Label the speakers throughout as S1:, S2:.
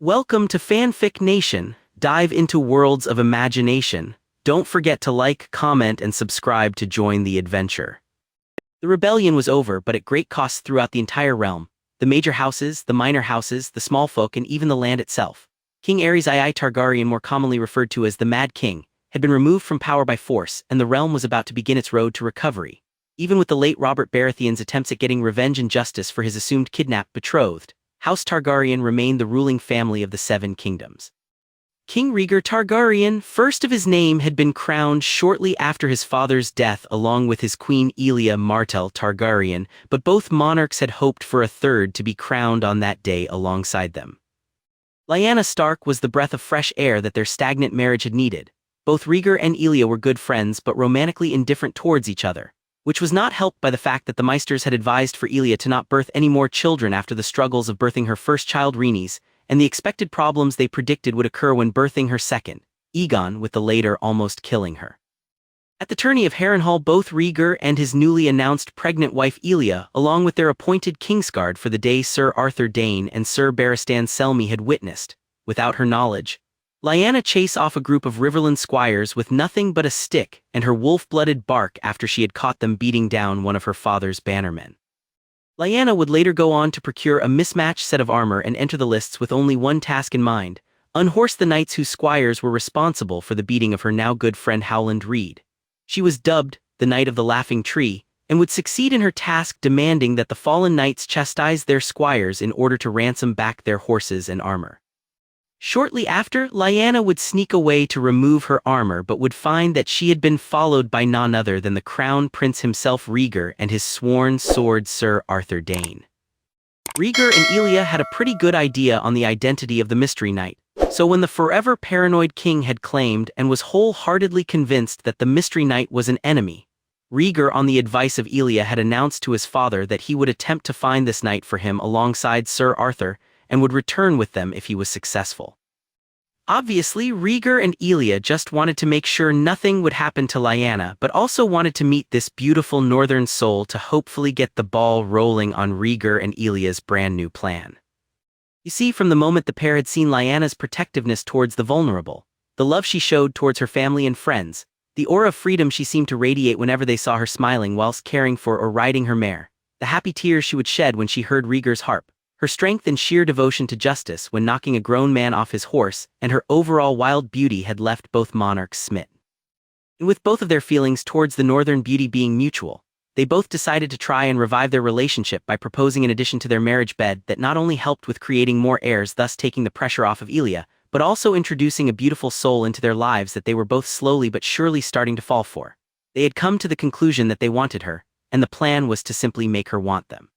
S1: Welcome to FanFic Nation. Dive into worlds of imagination. Don't forget to like, comment, and subscribe to join the adventure. The rebellion was over, but at great cost throughout the entire realm. The major houses, the minor houses, the small folk, and even the land itself. King Aerys II Targaryen, more commonly referred to as the Mad King, had been removed from power by force, and the realm was about to begin its road to recovery. Even with the late Robert Baratheon's attempts at getting revenge and justice for his assumed kidnapped betrothed, House Targaryen remained the ruling family of the Seven Kingdoms. King Rhaegar Targaryen, first of his name, had been crowned shortly after his father's death along with his queen Elia Martell Targaryen, but both monarchs had hoped for a third to be crowned on that day alongside them. Lyanna Stark was the breath of fresh air that their stagnant marriage had needed. Both Rhaegar and Elia were good friends but romantically indifferent towards each other, which was not helped by the fact that the Maesters had advised for Elia to not birth any more children after the struggles of birthing her first child Rhaenys, and the expected problems they predicted would occur when birthing her second, Aegon, with the later almost killing her. At the tourney of Harrenhal, both Rhaegar and his newly announced pregnant wife Elia, along with their appointed Kingsguard for the day Sir Arthur Dayne and Sir Barristan Selmy had witnessed, without her knowledge, Lyanna chase off a group of Riverland squires with nothing but a stick and her wolf-blooded bark after she had caught them beating down one of her father's bannermen. Lyanna would later go on to procure a mismatched set of armor and enter the lists with only one task in mind: unhorse the knights whose squires were responsible for the beating of her now good friend Howland Reed. She was dubbed the Knight of the Laughing Tree, and would succeed in her task, demanding that the fallen knights chastise their squires in order to ransom back their horses and armor. Shortly after, Lyanna would sneak away to remove her armor but would find that she had been followed by none other than the Crown Prince himself Rhaegar and his sworn sword Sir Arthur Dayne. Rhaegar and Elia had a pretty good idea on the identity of the Mystery Knight, so when the forever paranoid king had claimed and was wholeheartedly convinced that the Mystery Knight was an enemy, Rhaegar, on the advice of Elia, had announced to his father that he would attempt to find this knight for him alongside Sir Arthur, and would return with them if he was successful. Obviously, Rhaegar and Elia just wanted to make sure nothing would happen to Lyanna, but also wanted to meet this beautiful northern soul to hopefully get the ball rolling on Rhaegar and Elia's brand new plan. You see, from the moment the pair had seen Lyanna's protectiveness towards the vulnerable, the love she showed towards her family and friends, the aura of freedom she seemed to radiate whenever they saw her smiling whilst caring for or riding her mare, the happy tears she would shed when she heard Rhaegar's harp, her strength and sheer devotion to justice when knocking a grown man off his horse, and her overall wild beauty had left both monarchs smitten. And with both of their feelings towards the northern beauty being mutual, they both decided to try and revive their relationship by proposing an addition to their marriage bed that not only helped with creating more heirs, thus taking the pressure off of Elia, but also introducing a beautiful soul into their lives that they were both slowly but surely starting to fall for. They had come to the conclusion that they wanted her, and the plan was to simply make her want them.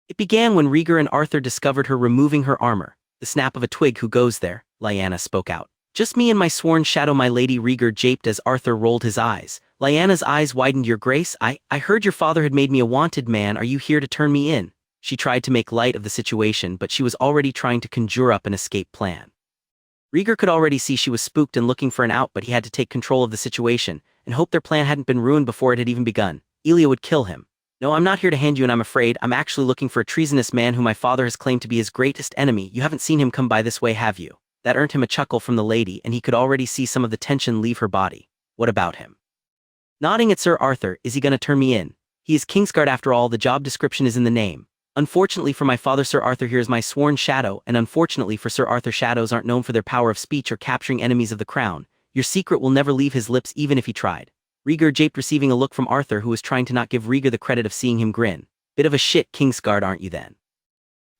S1: It began when Rhaegar and Arthur discovered her removing her armor. "The snap of a twig, who goes there?" Lyanna spoke out. "Just me and my sworn shadow, my lady," Rhaegar japed as Arthur rolled his eyes. Lyanna's eyes widened. "Your grace, I heard your father had made me a wanted man. Are you here to turn me in?" She tried to make light of the situation, but she was already trying to conjure up an escape plan. Rhaegar could already see she was spooked and looking for an out, but he had to take control of the situation and hope their plan hadn't been ruined before it had even begun. Elia would kill him. "No, I'm not here to hand you in, I'm afraid. I'm actually looking for a treasonous man whom my father has claimed to be his greatest enemy. You haven't seen him come by this way, have you?" That earned him a chuckle from the lady, and he could already see some of the tension leave her body. "What about him?" Nodding at Sir Arthur, "Is he gonna turn me in? He is Kingsguard after all, the job description is in the name. Unfortunately for my father, Sir Arthur here is my sworn shadow, and unfortunately for Sir Arthur, shadows aren't known for their power of speech or capturing enemies of the crown. Your secret will never leave his lips even if he tried." Rhaegar japed, receiving a look from Arthur, who was trying to not give Rhaegar the credit of seeing him grin. "Bit of a shit Kingsguard, aren't you then?"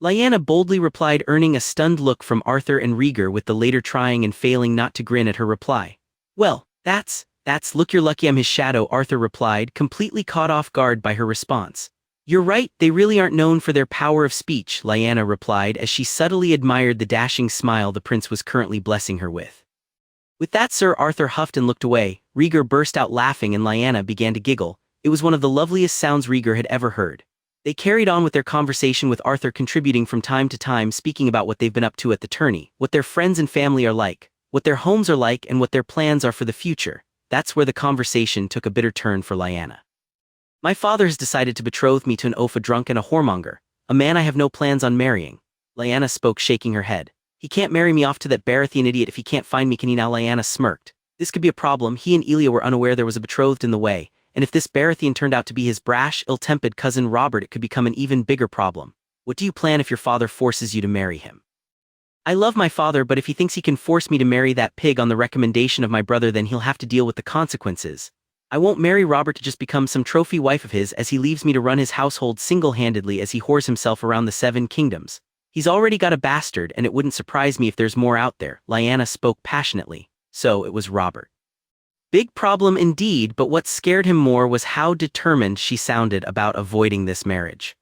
S1: Lyanna boldly replied, earning a stunned look from Arthur and Rhaegar, with the latter trying and failing not to grin at her reply. "Well, that's, look, you're lucky I'm his shadow," Arthur replied, completely caught off guard by her response. "You're right, they really aren't known for their power of speech," Lyanna replied as she subtly admired the dashing smile the prince was currently blessing her with. With that, Sir Arthur huffed and looked away. Rhaegar burst out laughing and Lyanna began to giggle. It was one of the loveliest sounds Rhaegar had ever heard. They carried on with their conversation, with Arthur contributing from time to time, speaking about what they've been up to at the tourney, what their friends and family are like, what their homes are like, and what their plans are for the future. That's where the conversation took a bitter turn for Lyanna. "My father has decided to betroth me to an oaf, a drunk and a whoremonger, a man I have no plans on marrying." Lyanna spoke, shaking her head. He can't marry me off to that Baratheon idiot if he can't find me, can he now? Lyanna smirked. This could be a problem. He and Elia were unaware there was a betrothed in the way, and if this Baratheon turned out to be his brash, ill-tempered cousin Robert, it could become an even bigger problem. What do you plan if your father forces you to marry him? I love my father, but if he thinks he can force me to marry that pig on the recommendation of my brother, then he'll have to deal with the consequences. I won't marry Robert to just become some trophy wife of his as he leaves me to run his household single-handedly as he whores himself around the 7 kingdoms. He's already got a bastard, and it wouldn't surprise me if there's more out there. Lyanna spoke passionately. So it was Robert. Big problem indeed, but what scared him more was how determined she sounded about avoiding this marriage.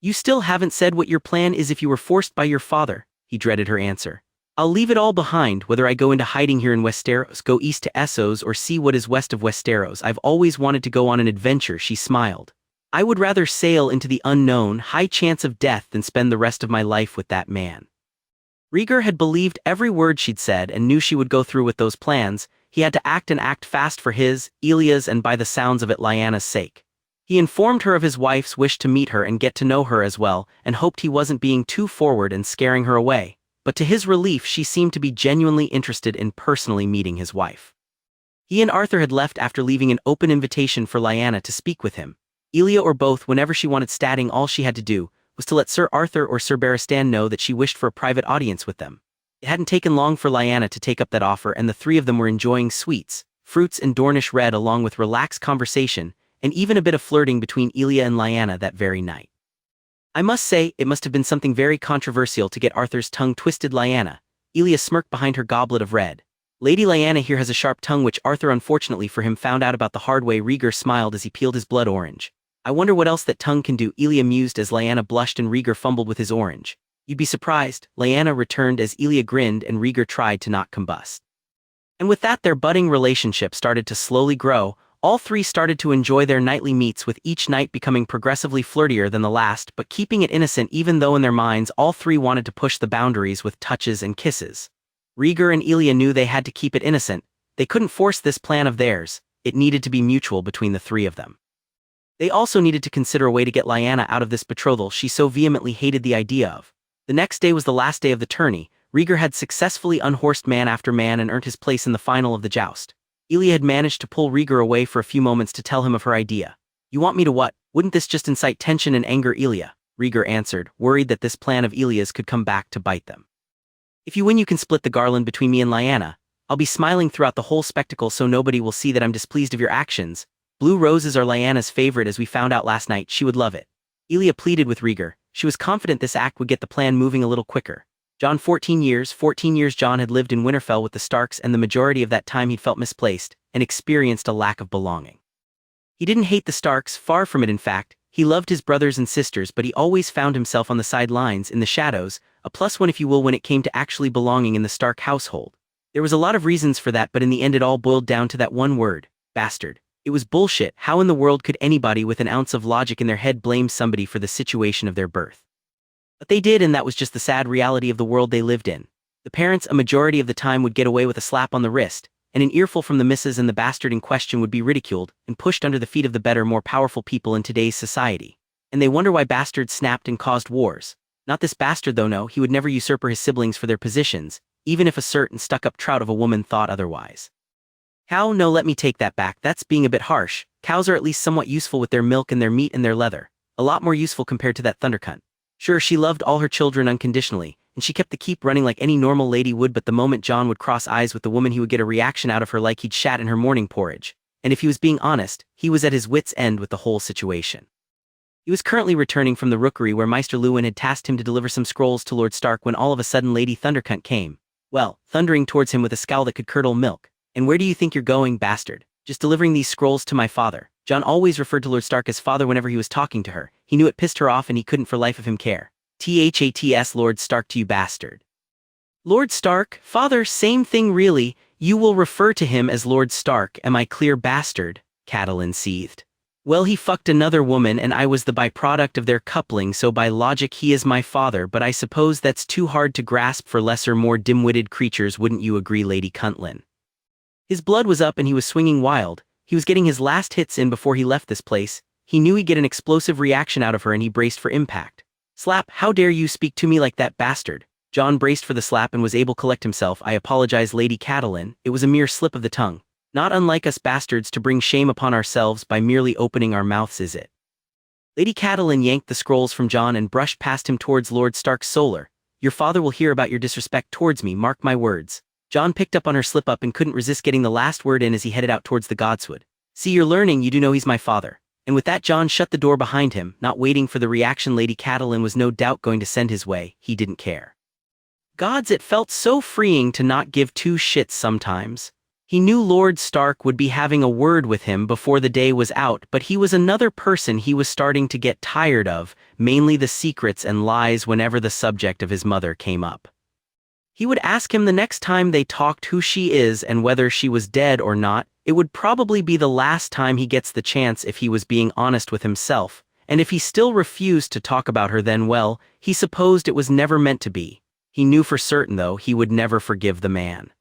S1: You still haven't said what your plan is if you were forced by your father, he dreaded her answer. I'll leave it all behind, whether I go into hiding here in Westeros, go east to Essos, or see what is west of Westeros. I've always wanted to go on an adventure, she smiled. I would rather sail into the unknown, high chance of death, than spend the rest of my life with that man. Rhaegar had believed every word she'd said and knew she would go through with those plans. He had to act and act fast for his, Elia's, and by the sounds of it, Lyanna's sake. He informed her of his wife's wish to meet her and get to know her as well, and hoped he wasn't being too forward and scaring her away. But to his relief, she seemed to be genuinely interested in personally meeting his wife. He and Arthur had left after leaving an open invitation for Lyanna to speak with him. Elia or both, whenever she wanted statting, all she had to do was to let Sir Arthur or Sir Barristan know that she wished for a private audience with them. It hadn't taken long for Lyanna to take up that offer, and the 3 of them were enjoying sweets, fruits and Dornish red, along with relaxed conversation, and even a bit of flirting between Elia and Lyanna that very night. I must say, it must have been something very controversial to get Arthur's tongue twisted. Lyanna. Elia smirked behind her goblet of red. Lady Lyanna here has a sharp tongue, which Arthur unfortunately for him found out about the hard way. Rhaegar smiled as he peeled his blood orange. I wonder what else that tongue can do, Elia mused as Lyanna blushed and Rhaegar fumbled with his orange. You'd be surprised, Lyanna returned as Elia grinned and Rhaegar tried to not combust. And with that, their budding relationship started to slowly grow. All 3 started to enjoy their nightly meets, with each night becoming progressively flirtier than the last, but keeping it innocent, even though in their minds all 3 wanted to push the boundaries with touches and kisses. Rhaegar and Elia knew they had to keep it innocent. They couldn't force this plan of theirs. It needed to be mutual between the 3 of them. They also needed to consider a way to get Lyanna out of this betrothal she so vehemently hated the idea of. The next day was the last day of the tourney. Rhaegar had successfully unhorsed man after man and earned his place in the final of the joust. Elia had managed to pull Rhaegar away for a few moments to tell him of her idea. You want me to what? Wouldn't this just incite tension and anger, Elia? Rhaegar answered, worried that this plan of Elia's could come back to bite them. If you win, you can split the garland between me and Lyanna. I'll be smiling throughout the whole spectacle so nobody will see that I'm displeased of your actions. Blue roses are Lyanna's favorite, as we found out last night. She would love it. Elia pleaded with Rhaegar. She was confident this act would get the plan moving a little quicker. Jon 14 years Jon had lived in Winterfell with the Starks, and the majority of that time he'd felt misplaced and experienced a lack of belonging. He didn't hate the Starks, far from it in fact. He loved his brothers and sisters, but he always found himself on the sidelines, in the shadows, a +1 if you will when it came to actually belonging in the Stark household. There was a lot of reasons for that, but in the end it all boiled down to that one word: bastard. It was bullshit. How in the world could anybody with an ounce of logic in their head blame somebody for the situation of their birth? But they did, and that was just the sad reality of the world they lived in. The parents a majority of the time would get away with a slap on the wrist, and an earful from the missus, and the bastard in question would be ridiculed and pushed under the feet of the better, more powerful people in today's society. And they wonder why bastards snapped and caused wars. Not this bastard though, no, he would never usurp his siblings for their positions, even if a certain stuck-up trout of a woman thought otherwise. Cow? No, let me take that back, that's being a bit harsh. Cows are at least somewhat useful with their milk and their meat and their leather. A lot more useful compared to that thundercunt. Sure, she loved all her children unconditionally, and she kept the keep running like any normal lady would, but the moment Jon would cross eyes with the woman, he would get a reaction out of her like he'd shat in her morning porridge. And if he was being honest, he was at his wits' end with the whole situation. He was currently returning from the rookery where Maester Luwin had tasked him to deliver some scrolls to Lord Stark when all of a sudden Lady Thundercunt came. Well, thundering towards him with a scowl that could curdle milk. And where do you think you're going, bastard? Just delivering these scrolls to my father. Jon always referred to Lord Stark as father whenever he was talking to her. He knew it pissed her off and he couldn't for life of him care. Thats Lord Stark to you, bastard. Lord Stark, father, same thing really. You will refer to him as Lord Stark, am I clear, bastard? Catelyn seethed. Well, he fucked another woman and I was the byproduct of their coupling, so by logic he is my father, but I suppose that's too hard to grasp for lesser, more dim-witted creatures, wouldn't you agree, Lady Cuntlin? His blood was up and he was swinging wild. He was getting his last hits in before he left this place. He knew he'd get an explosive reaction out of her and he braced for impact. Slap, how dare you speak to me like that, bastard? Jon braced for the slap and was able to collect himself. "I apologize, Lady Catelyn, it was a mere slip of the tongue. Not unlike us bastards to bring shame upon ourselves by merely opening our mouths, is it?" Lady Catelyn yanked the scrolls from Jon and brushed past him towards Lord Stark's solar. "Your father will hear about your disrespect towards me, mark my words." Jon picked up on her slip-up and couldn't resist getting the last word in as he headed out towards the godswood. "See, you're learning, you do know he's my father." And with that, Jon shut the door behind him, not waiting for the reaction Lady Catelyn was no doubt going to send his way. He didn't care. Gods, it felt so freeing to not give two shits sometimes. He knew Lord Stark would be having a word with him before the day was out, but he was another person he was starting to get tired of, mainly the secrets and lies whenever the subject of his mother came up. He would ask him the next time they talked who she is and whether she was dead or not. It would probably be the last time he gets the chance if he was being honest with himself, and if he still refused to talk about her, then well, he supposed it was never meant to be. He knew for certain, though, he would never forgive the man.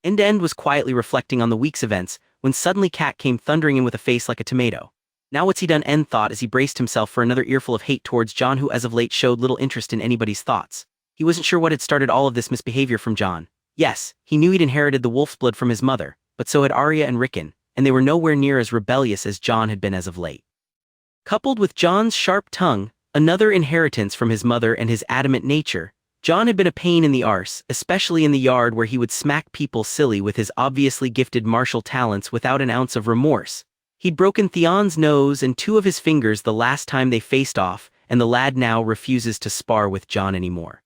S1: End was quietly reflecting on the week's events when suddenly Cat came thundering in with a face like a tomato. Now what's he done? End thought as he braced himself for another earful of hate towards Jon, who as of late showed little interest in anybody's thoughts. He wasn't sure what had started all of this misbehavior from Jon. Yes, he knew he'd inherited the wolf's blood from his mother, but so had Arya and Rickon, and they were nowhere near as rebellious as Jon had been as of late. Coupled with Jon's sharp tongue, another inheritance from his mother, and his adamant nature, Jon had been a pain in the arse, especially in the yard where he would smack people silly with his obviously gifted martial talents without an ounce of remorse. He'd broken Theon's nose and two of his fingers the last time they faced off, and the lad now refuses to spar with Jon anymore.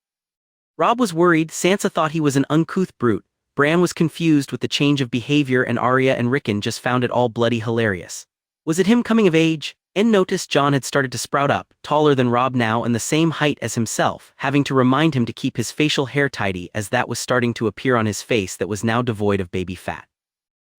S1: Robb was worried. Sansa thought he was an uncouth brute. Bran was confused with the change of behavior, and Arya and Rickon just found it all bloody hilarious. Was it him coming of age? And noticed Jon had started to sprout up, taller than Robb now and the same height as himself, having to remind him to keep his facial hair tidy as that was starting to appear on his face that was now devoid of baby fat.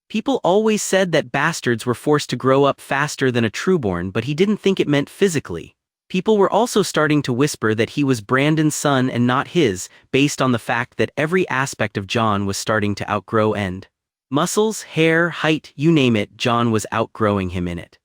S1: People always said that bastards were forced to grow up faster than a trueborn, but he didn't think it meant physically. People were also starting to whisper that he was Brandon's son and not his, based on the fact that every aspect of Jon was starting to outgrow End. Muscles, hair, height, you name it, Jon was outgrowing him in it.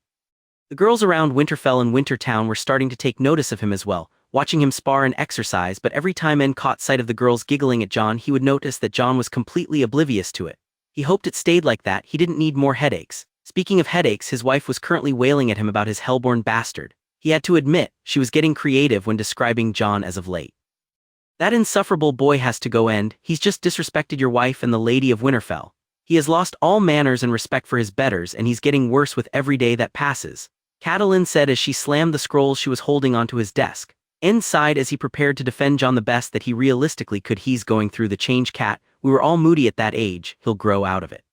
S1: The girls around Winterfell and Wintertown were starting to take notice of him as well, watching him spar and exercise, but every time End caught sight of the girls giggling at Jon, he would notice that Jon was completely oblivious to it. He hoped it stayed like that. He didn't need more headaches. Speaking of headaches, his wife was currently wailing at him about his hellborn bastard. He had to admit, she was getting creative when describing Jon as of late. "That insufferable boy has to go, End. He's just disrespected your wife and the Lady of Winterfell. He has lost all manners and respect for his betters, and he's getting worse with every day that passes," Catelyn said as she slammed the scrolls she was holding onto his desk. End sighed as he prepared to defend Jon the best that he realistically could. "He's going through the change, Cat. We were all moody at that age. He'll grow out of it."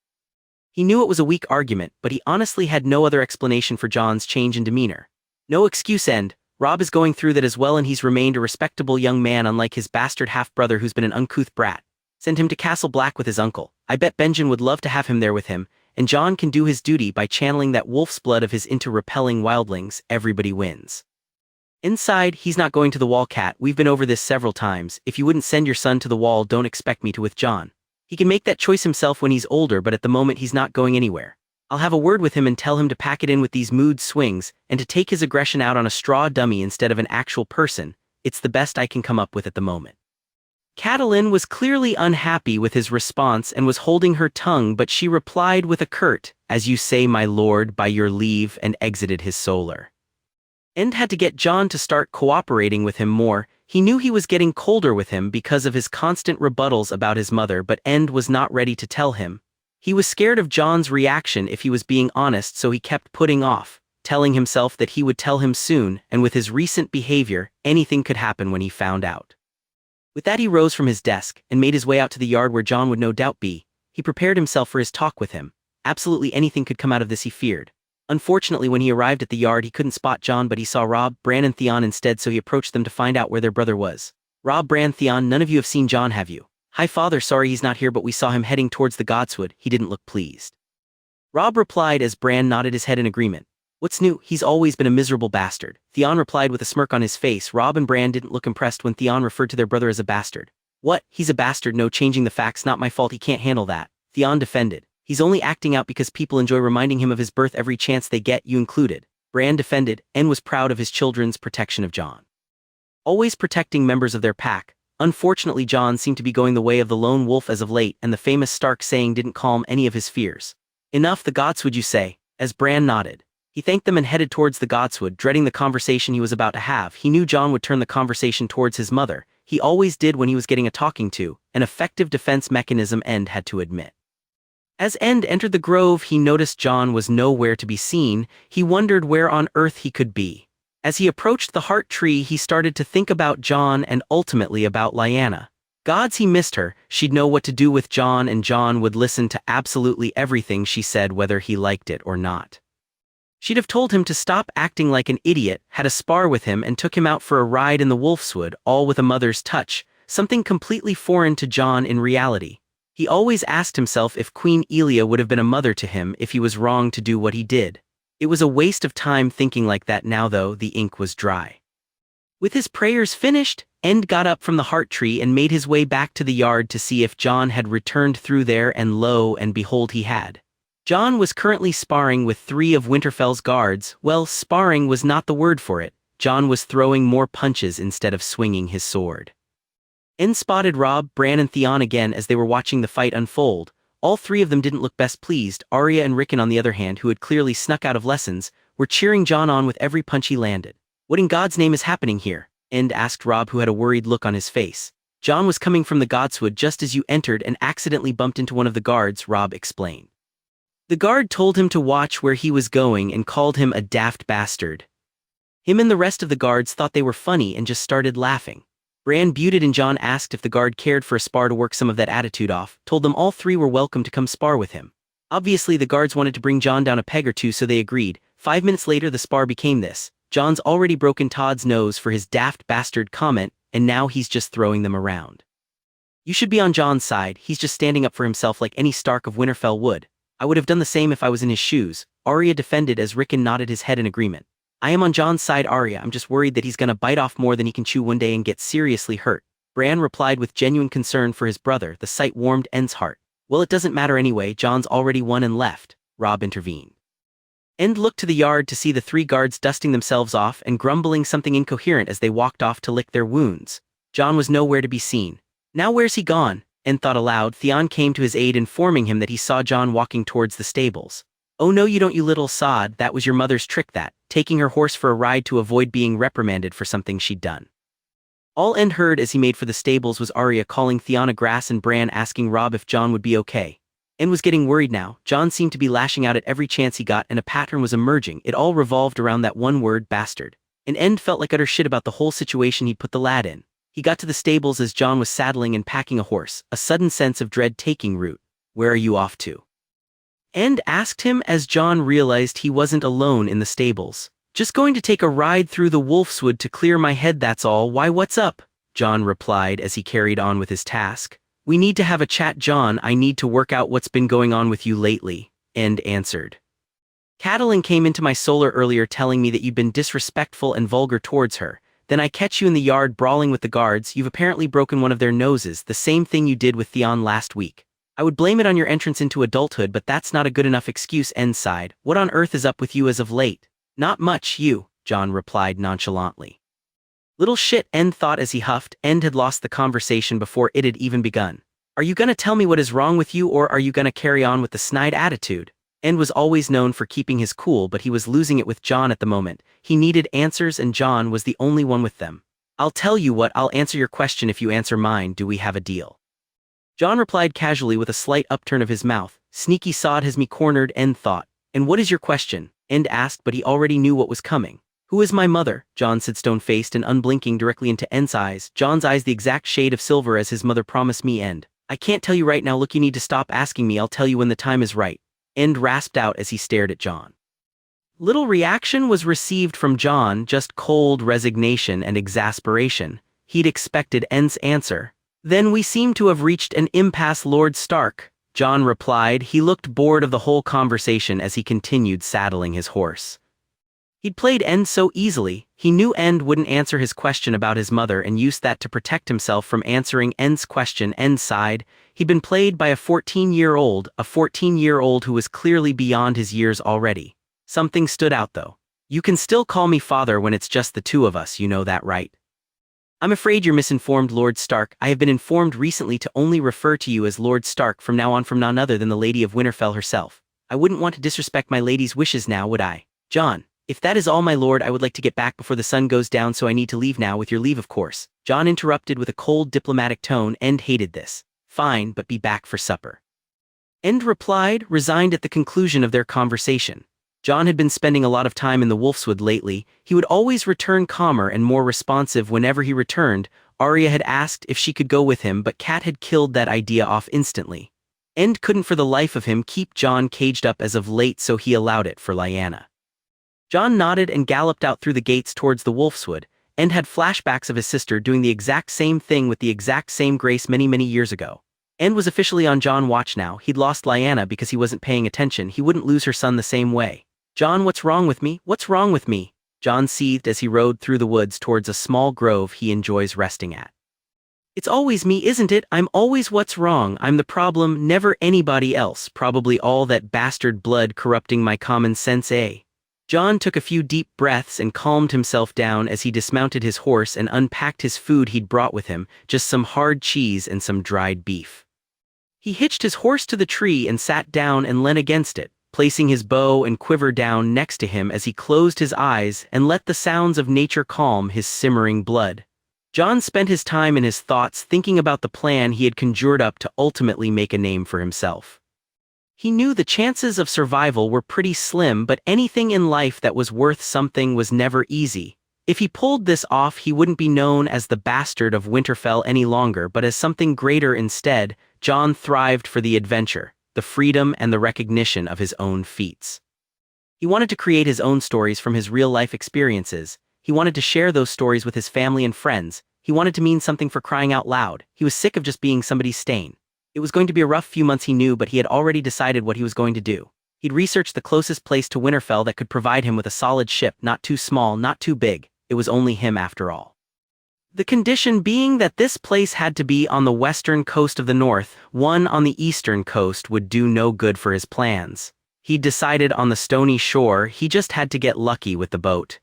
S1: He knew it was a weak argument, but he honestly had no other explanation for Jon's change in demeanor. "No excuse, End. Robb is going through that as well, and he's remained a respectable young man unlike his bastard half-brother who's been an uncouth brat. Send him to Castle Black with his uncle. I bet Benjen would love to have him there with him, and Jon can do his duty by channeling that wolf's blood of his into repelling wildlings. Everybody wins." Inside, "He's not going to the wall, Cat. We've been over this several times. If you wouldn't send your son to the wall, don't expect me to with Jon. He can make that choice himself when he's older, but at the moment he's not going anywhere. I'll have a word with him and tell him to pack it in with these mood swings and to take his aggression out on a straw dummy instead of an actual person. It's the best I can come up with at the moment." Catelyn was clearly unhappy with his response and was holding her tongue, but she replied with a curt, "As you say, my lord, by your leave," and exited his solar. End had to get Jon to start cooperating with him more. He knew he was getting colder with him because of his constant rebuttals about his mother, but End was not ready to tell him. He was scared of Jon's reaction if he was being honest, so he kept putting off, telling himself that he would tell him soon, and with his recent behavior, anything could happen when he found out. With that, he rose from his desk and made his way out to the yard where Jon would no doubt be. He prepared himself for his talk with him. Absolutely anything could come out of this, he feared. Unfortunately, when he arrived at the yard, he couldn't spot Jon, but he saw Robb, Bran and Theon instead, so he approached them to find out where their brother was. "Robb, Bran, Theon, none of you have seen Jon, have you?" "Hi father, sorry he's not here, but we saw him heading towards the godswood." He didn't look pleased. Robb replied as Bran nodded his head in agreement. "What's new? He's always been a miserable bastard." Theon replied with a smirk on his face. Robb and Bran didn't look impressed when Theon referred to their brother as a bastard. "What? He's a bastard, no changing the facts, not my fault, he can't handle that," Theon defended. "He's only acting out because people enjoy reminding him of his birth every chance they get, you included," Bran defended, and was proud of his children's protection of Jon. Always protecting members of their pack, Unfortunately, Jon seemed to be going the way of the lone wolf as of late, and the famous Stark saying didn't calm any of his fears. Enough, the Godswood, you say? As Bran nodded. He thanked them and headed towards the Godswood, dreading the conversation he was about to have. He knew Jon would turn the conversation towards his mother. He always did when he was getting a talking to, an effective defense mechanism, End had to admit. As End entered the grove, he noticed Jon was nowhere to be seen. He wondered where on earth he could be. As he approached the heart tree, he started to think about Jon and ultimately about Lyanna. Gods, he missed her. She'd know what to do with Jon, and Jon would listen to absolutely everything she said, whether he liked it or not. She'd have told him to stop acting like an idiot, had a spar with him, and took him out for a ride in the Wolfswood, all with a mother's touch, something completely foreign to Jon in reality. He always asked himself if Queen Elia would have been a mother to him if he was wrong to do what he did. It was a waste of time thinking like that now, though. The ink was dry. With his prayers finished, End got up from the heart tree and made his way back to the yard to see if Jon had returned through there, and lo and behold, he had. Jon was currently sparring with 3 of Winterfell's guards. Well, sparring was not the word for it. Jon was throwing more punches instead of swinging his sword. End spotted Robb, Bran, and Theon again as they were watching the fight unfold. All 3 of them didn't look best pleased. Arya and Rickon, on the other hand, who had clearly snuck out of lessons, were cheering Jon on with every punch he landed. "What in God's name is happening here?" End asked Robb, who had a worried look on his face. "Jon was coming from the Godswood just as you entered and accidentally bumped into one of the guards," Robb explained. "The guard told him to watch where he was going and called him a daft bastard." Him and the rest of the guards thought they were funny and just started laughing. Bran buted, and Jon asked if the guard cared for a spar to work some of that attitude off, told them all 3 were welcome to come spar with him. Obviously the guards wanted to bring Jon down a peg or two, so they agreed. 5 minutes later the spar became this. Jon's already broken Todd's nose for his daft bastard comment, and now he's just throwing them around. "You should be on Jon's side. He's just standing up for himself like any Stark of Winterfell would. I would have done the same if I was in his shoes," Arya defended as Rickon nodded his head in agreement. "I am on Jon's side, Arya. I'm just worried that he's gonna bite off more than he can chew one day and get seriously hurt." Bran replied with genuine concern for his brother. The sight warmed End's heart. "Well, it doesn't matter anyway. Jon's already won and left," Robb intervened. End looked to the yard to see the 3 guards dusting themselves off and grumbling something incoherent as they walked off to lick their wounds. Jon was nowhere to be seen. "Now where's he gone?" End thought aloud. Theon came to his aid, informing him that he saw Jon walking towards the stables. "Oh no you don't, you little sod. That was your mother's trick, that, taking her horse for a ride to avoid being reprimanded for something she'd done." All End heard as he made for the stables was Arya calling Theon a grass and Bran asking Robb if Jon would be okay. End was getting worried now. Jon seemed to be lashing out at every chance he got, and a pattern was emerging. It all revolved around that one word, bastard. And End felt like utter shit about the whole situation he'd put the lad in. He got to the stables as Jon was saddling and packing a horse, a sudden sense of dread taking root. "Where are you off to?" End asked him as Jon realized he wasn't alone in the stables. "Just going to take a ride through the Wolfswood to clear my head, that's all." "Why, what's up?" Jon replied as he carried on with his task. "We need to have a chat, Jon. I need to work out what's been going on with you lately," End answered. "Catelyn came into my solar earlier telling me that you'd been disrespectful and vulgar towards her. Then I catch you in the yard brawling with the guards. You've apparently broken one of their noses, the same thing you did with Theon last week. I would blame it on your entrance into adulthood, but that's not a good enough excuse." End sighed. "What on earth is up with you as of late?" "Not much, you," Jon replied nonchalantly. "Little shit," End thought as he huffed. End had lost the conversation before it had even begun. "Are you gonna tell me what is wrong with you, or are you gonna carry on with the snide attitude?" End was always known for keeping his cool, but he was losing it with Jon at the moment. He needed answers, and Jon was the only one with them. "I'll tell you what, I'll answer your question if you answer mine. Do we have a deal?" Jon replied casually with a slight upturn of his mouth. "Sneaky sod has me cornered," End thought. "And what is your question?" End asked, but he already knew what was coming. "Who is my mother?" Jon said, stone-faced and unblinking directly into End's eyes. Jon's eyes the exact shade of silver as his mother promised me. "End, I can't tell you right now. Look, you need to stop asking me. I'll tell you when the time is right," End rasped out as he stared at Jon. Little reaction was received from Jon, just cold resignation and exasperation. He'd expected End's answer. "Then we seem to have reached an impasse, Lord Stark," Jon replied. He looked bored of the whole conversation as he continued saddling his horse. He'd played End so easily. He knew End wouldn't answer his question about his mother and used that to protect himself from answering End's question. End sighed. He'd been played by a 14-year-old who was clearly beyond his years already. Something stood out though. "You can still call me father when it's just the 2 of us, you know that, right?" I'm afraid you're misinformed, Lord Stark. I have been informed recently to only refer to you as Lord Stark from now on, from none other than the Lady of Winterfell herself. I wouldn't want to disrespect my lady's wishes now, would I? Jon, if that is all, my lord, I would like to get back before the sun goes down, so I need to leave now, with your leave, of course. Jon interrupted with a cold, diplomatic tone. End hated this. Fine, but be back for supper. End replied, resigned at the conclusion of their conversation. Jon had been spending a lot of time in the Wolfswood lately. He would always return calmer and more responsive whenever he returned. Arya had asked if she could go with him, but Cat had killed that idea off instantly. End couldn't for the life of him keep Jon caged up as of late, so he allowed it for Lyanna. Jon nodded and galloped out through the gates towards the Wolfswood. End had flashbacks of his sister doing the exact same thing with the exact same grace many years ago. End was officially on Jon watch now. He'd lost Lyanna because he wasn't paying attention. He wouldn't lose her son the same way. Jon, what's wrong with me? What's wrong with me? Jon seethed as he rode through the woods towards a small grove he enjoys resting at. It's always me, isn't it? I'm always what's wrong. I'm the problem, never anybody else. Probably all that bastard blood corrupting my common sense, eh? Jon took a few deep breaths and calmed himself down as he dismounted his horse and unpacked his food he'd brought with him, just some hard cheese and some dried beef. He hitched his horse to the tree and sat down and leaned against it, placing his bow and quiver down next to him as he closed his eyes and let the sounds of nature calm his simmering blood. Jon spent his time in his thoughts thinking about the plan he had conjured up to ultimately make a name for himself. He knew the chances of survival were pretty slim, but anything in life that was worth something was never easy. If he pulled this off, he wouldn't be known as the bastard of Winterfell any longer, but as something greater instead. Jon thrived for the adventure, the freedom, and the recognition of his own feats. He wanted to create his own stories from his real-life experiences. He wanted to share those stories with his family and friends. He wanted to mean something, for crying out loud. He was sick of just being somebody's stain. It was going to be a rough few months, he knew, but he had already decided what he was going to do. He'd researched the closest place to Winterfell that could provide him with a solid ship, not too small, not too big. It was only him after all. The condition being that this place had to be on the western coast of the north. One on the eastern coast would do no good for his plans. He'd decided on the stony shore. He just had to get lucky with the boat.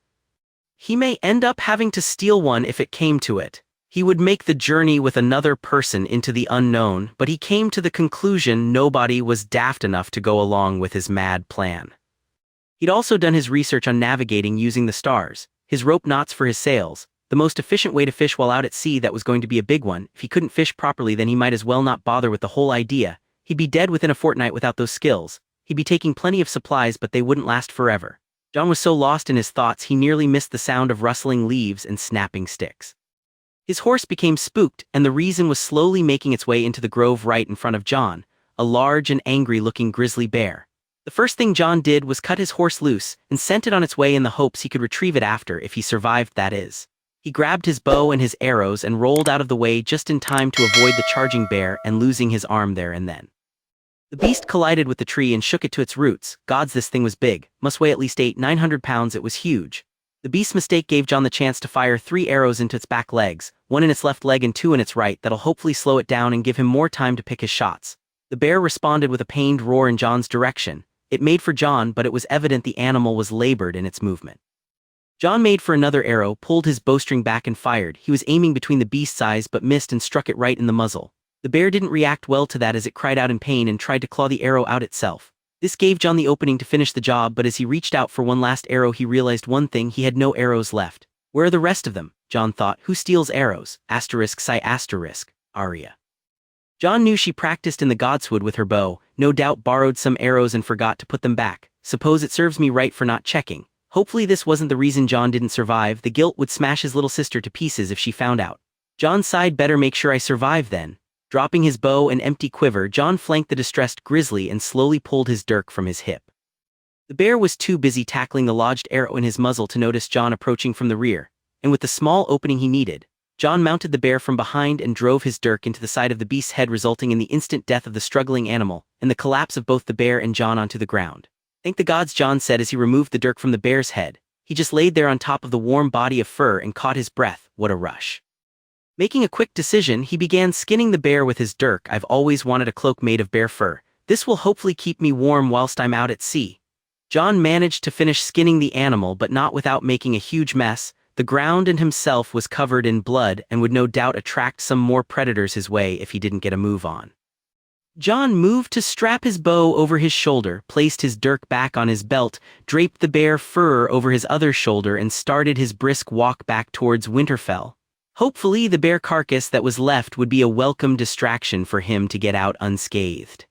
S1: He may end up having to steal one if it came to it. He would make the journey with another person into the unknown, but he came to the conclusion nobody was daft enough to go along with his mad plan. He'd also done his research on navigating using the stars, his rope knots for his sails, the most efficient way to fish while out at sea. That was going to be a big one. If he couldn't fish properly, then he might as well not bother with the whole idea. He'd be dead within a fortnight without those skills. He'd be taking plenty of supplies, but they wouldn't last forever. Jon was so lost in his thoughts he nearly missed the sound of rustling leaves and snapping sticks. His horse became spooked, and the reason was slowly making its way into the grove right in front of Jon, a large and angry-looking grizzly bear. The first thing Jon did was cut his horse loose and sent it on its way in the hopes he could retrieve it after, if he survived, that is. He grabbed his bow and his arrows and rolled out of the way just in time to avoid the charging bear and losing his arm there and then. The beast collided with the tree and shook it to its roots. Gods, this thing was big, must weigh at least 900 pounds. It was huge. The beast's mistake gave Jon the chance to fire 3 arrows into its back legs, 1 in its left leg and 2 in its right. That'll hopefully slow it down and give him more time to pick his shots. The bear responded with a pained roar in Jon's direction. It made for Jon, but it was evident the animal was labored in its movement. Jon made for another arrow, pulled his bowstring back and fired. He was aiming between the beast's eyes but missed and struck it right in the muzzle. The bear didn't react well to that as it cried out in pain and tried to claw the arrow out itself. This gave Jon the opening to finish the job, but as he reached out for one last arrow he realized one thing: he had no arrows left. Where are the rest of them? Jon thought. Who steals arrows? Arya. Jon knew she practiced in the Godswood with her bow, no doubt borrowed some arrows and forgot to put them back. Suppose it serves me right for not checking. Hopefully this wasn't the reason Jon didn't survive. The guilt would smash his little sister to pieces if she found out. Jon sighed. Better make sure I survive then. Dropping his bow and empty quiver, Jon flanked the distressed grizzly and slowly pulled his dirk from his hip. The bear was too busy tackling the lodged arrow in his muzzle to notice Jon approaching from the rear, and with the small opening he needed, Jon mounted the bear from behind and drove his dirk into the side of the beast's head, resulting in the instant death of the struggling animal and the collapse of both the bear and Jon onto the ground. Thank the gods, Jon said as he removed the dirk from the bear's head. He just laid there on top of the warm body of fur and caught his breath. What a rush. Making a quick decision, he began skinning the bear with his dirk. I've always wanted a cloak made of bear fur. This will hopefully keep me warm whilst I'm out at sea. Jon managed to finish skinning the animal, but not without making a huge mess. the ground and himself was covered in blood and would no doubt attract some more predators his way if he didn't get a move on. Jon moved to strap his bow over his shoulder, placed his dirk back on his belt, draped the bear fur over his other shoulder and started his brisk walk back towards Winterfell. Hopefully the bear carcass that was left would be a welcome distraction for him to get out unscathed.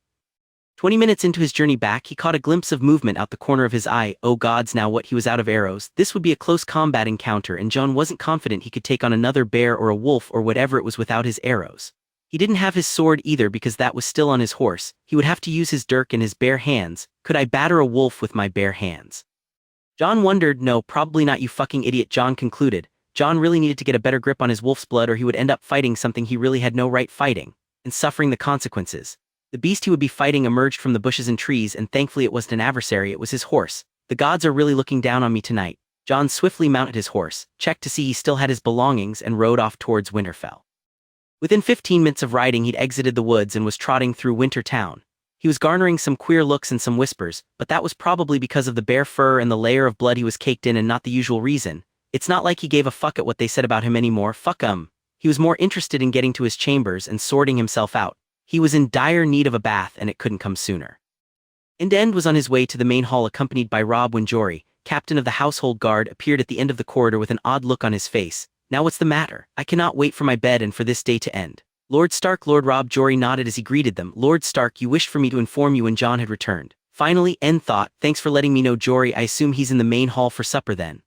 S1: 20 minutes into his journey back, he caught a glimpse of movement out the corner of his eye. Oh gods, now what, he was out of arrows. This would be a close combat encounter and Jon wasn't confident he could take on another bear or a wolf or whatever it was without his arrows. He didn't have his sword either because that was still on his horse. He would have to use his dirk in his bare hands. Could I batter a wolf with my bare hands? Jon wondered. No, probably not, you fucking idiot, Jon concluded. Jon really needed to get a better grip on his wolf's blood or he would end up fighting something he really had no right fighting, and suffering the consequences. The beast he would be fighting emerged from the bushes and trees, and thankfully it wasn't an adversary, it was his horse. The gods are really looking down on me tonight. Jon swiftly mounted his horse, checked to see he still had his belongings, and rode off towards Winterfell. Within 15 minutes of riding he'd exited the woods and was trotting through Winter Town. He was garnering some queer looks and some whispers, but that was probably because of the bear fur and the layer of blood he was caked in and not the usual reason. It's not like he gave a fuck at what they said about him anymore, fuck 'em. He was more interested in getting to his chambers and sorting himself out. He was in dire need of a bath and it couldn't come sooner. End was on his way to the main hall accompanied by Robb when Jory, captain of the household guard, appeared at the end of the corridor with an odd look on his face. Now what's the matter? I cannot wait for my bed and for this day to end. Lord Stark, Lord Robb. Jory nodded as he greeted them. Lord Stark, you wished for me to inform you when Jon had returned. Finally, End thought, thanks for letting me know, Jory. I assume he's in the main hall for supper then.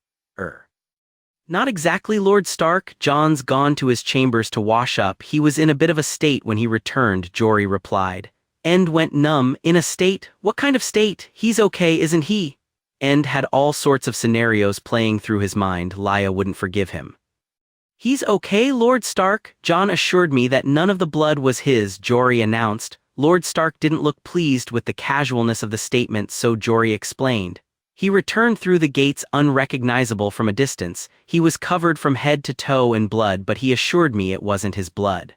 S1: Not exactly, Lord Stark. Jon's gone to his chambers to wash up. He was in a bit of a state when he returned, Jory replied. End went numb. In a state? What kind of state? He's okay, isn't he? End had all sorts of scenarios playing through his mind. Lya wouldn't forgive him. He's okay, Lord Stark. Jon assured me that none of the blood was his, Jory announced. Lord Stark didn't look pleased with the casualness of the statement, so Jory explained. He returned through the gates unrecognizable from a distance. He was covered from head to toe in blood, but he assured me it wasn't his blood.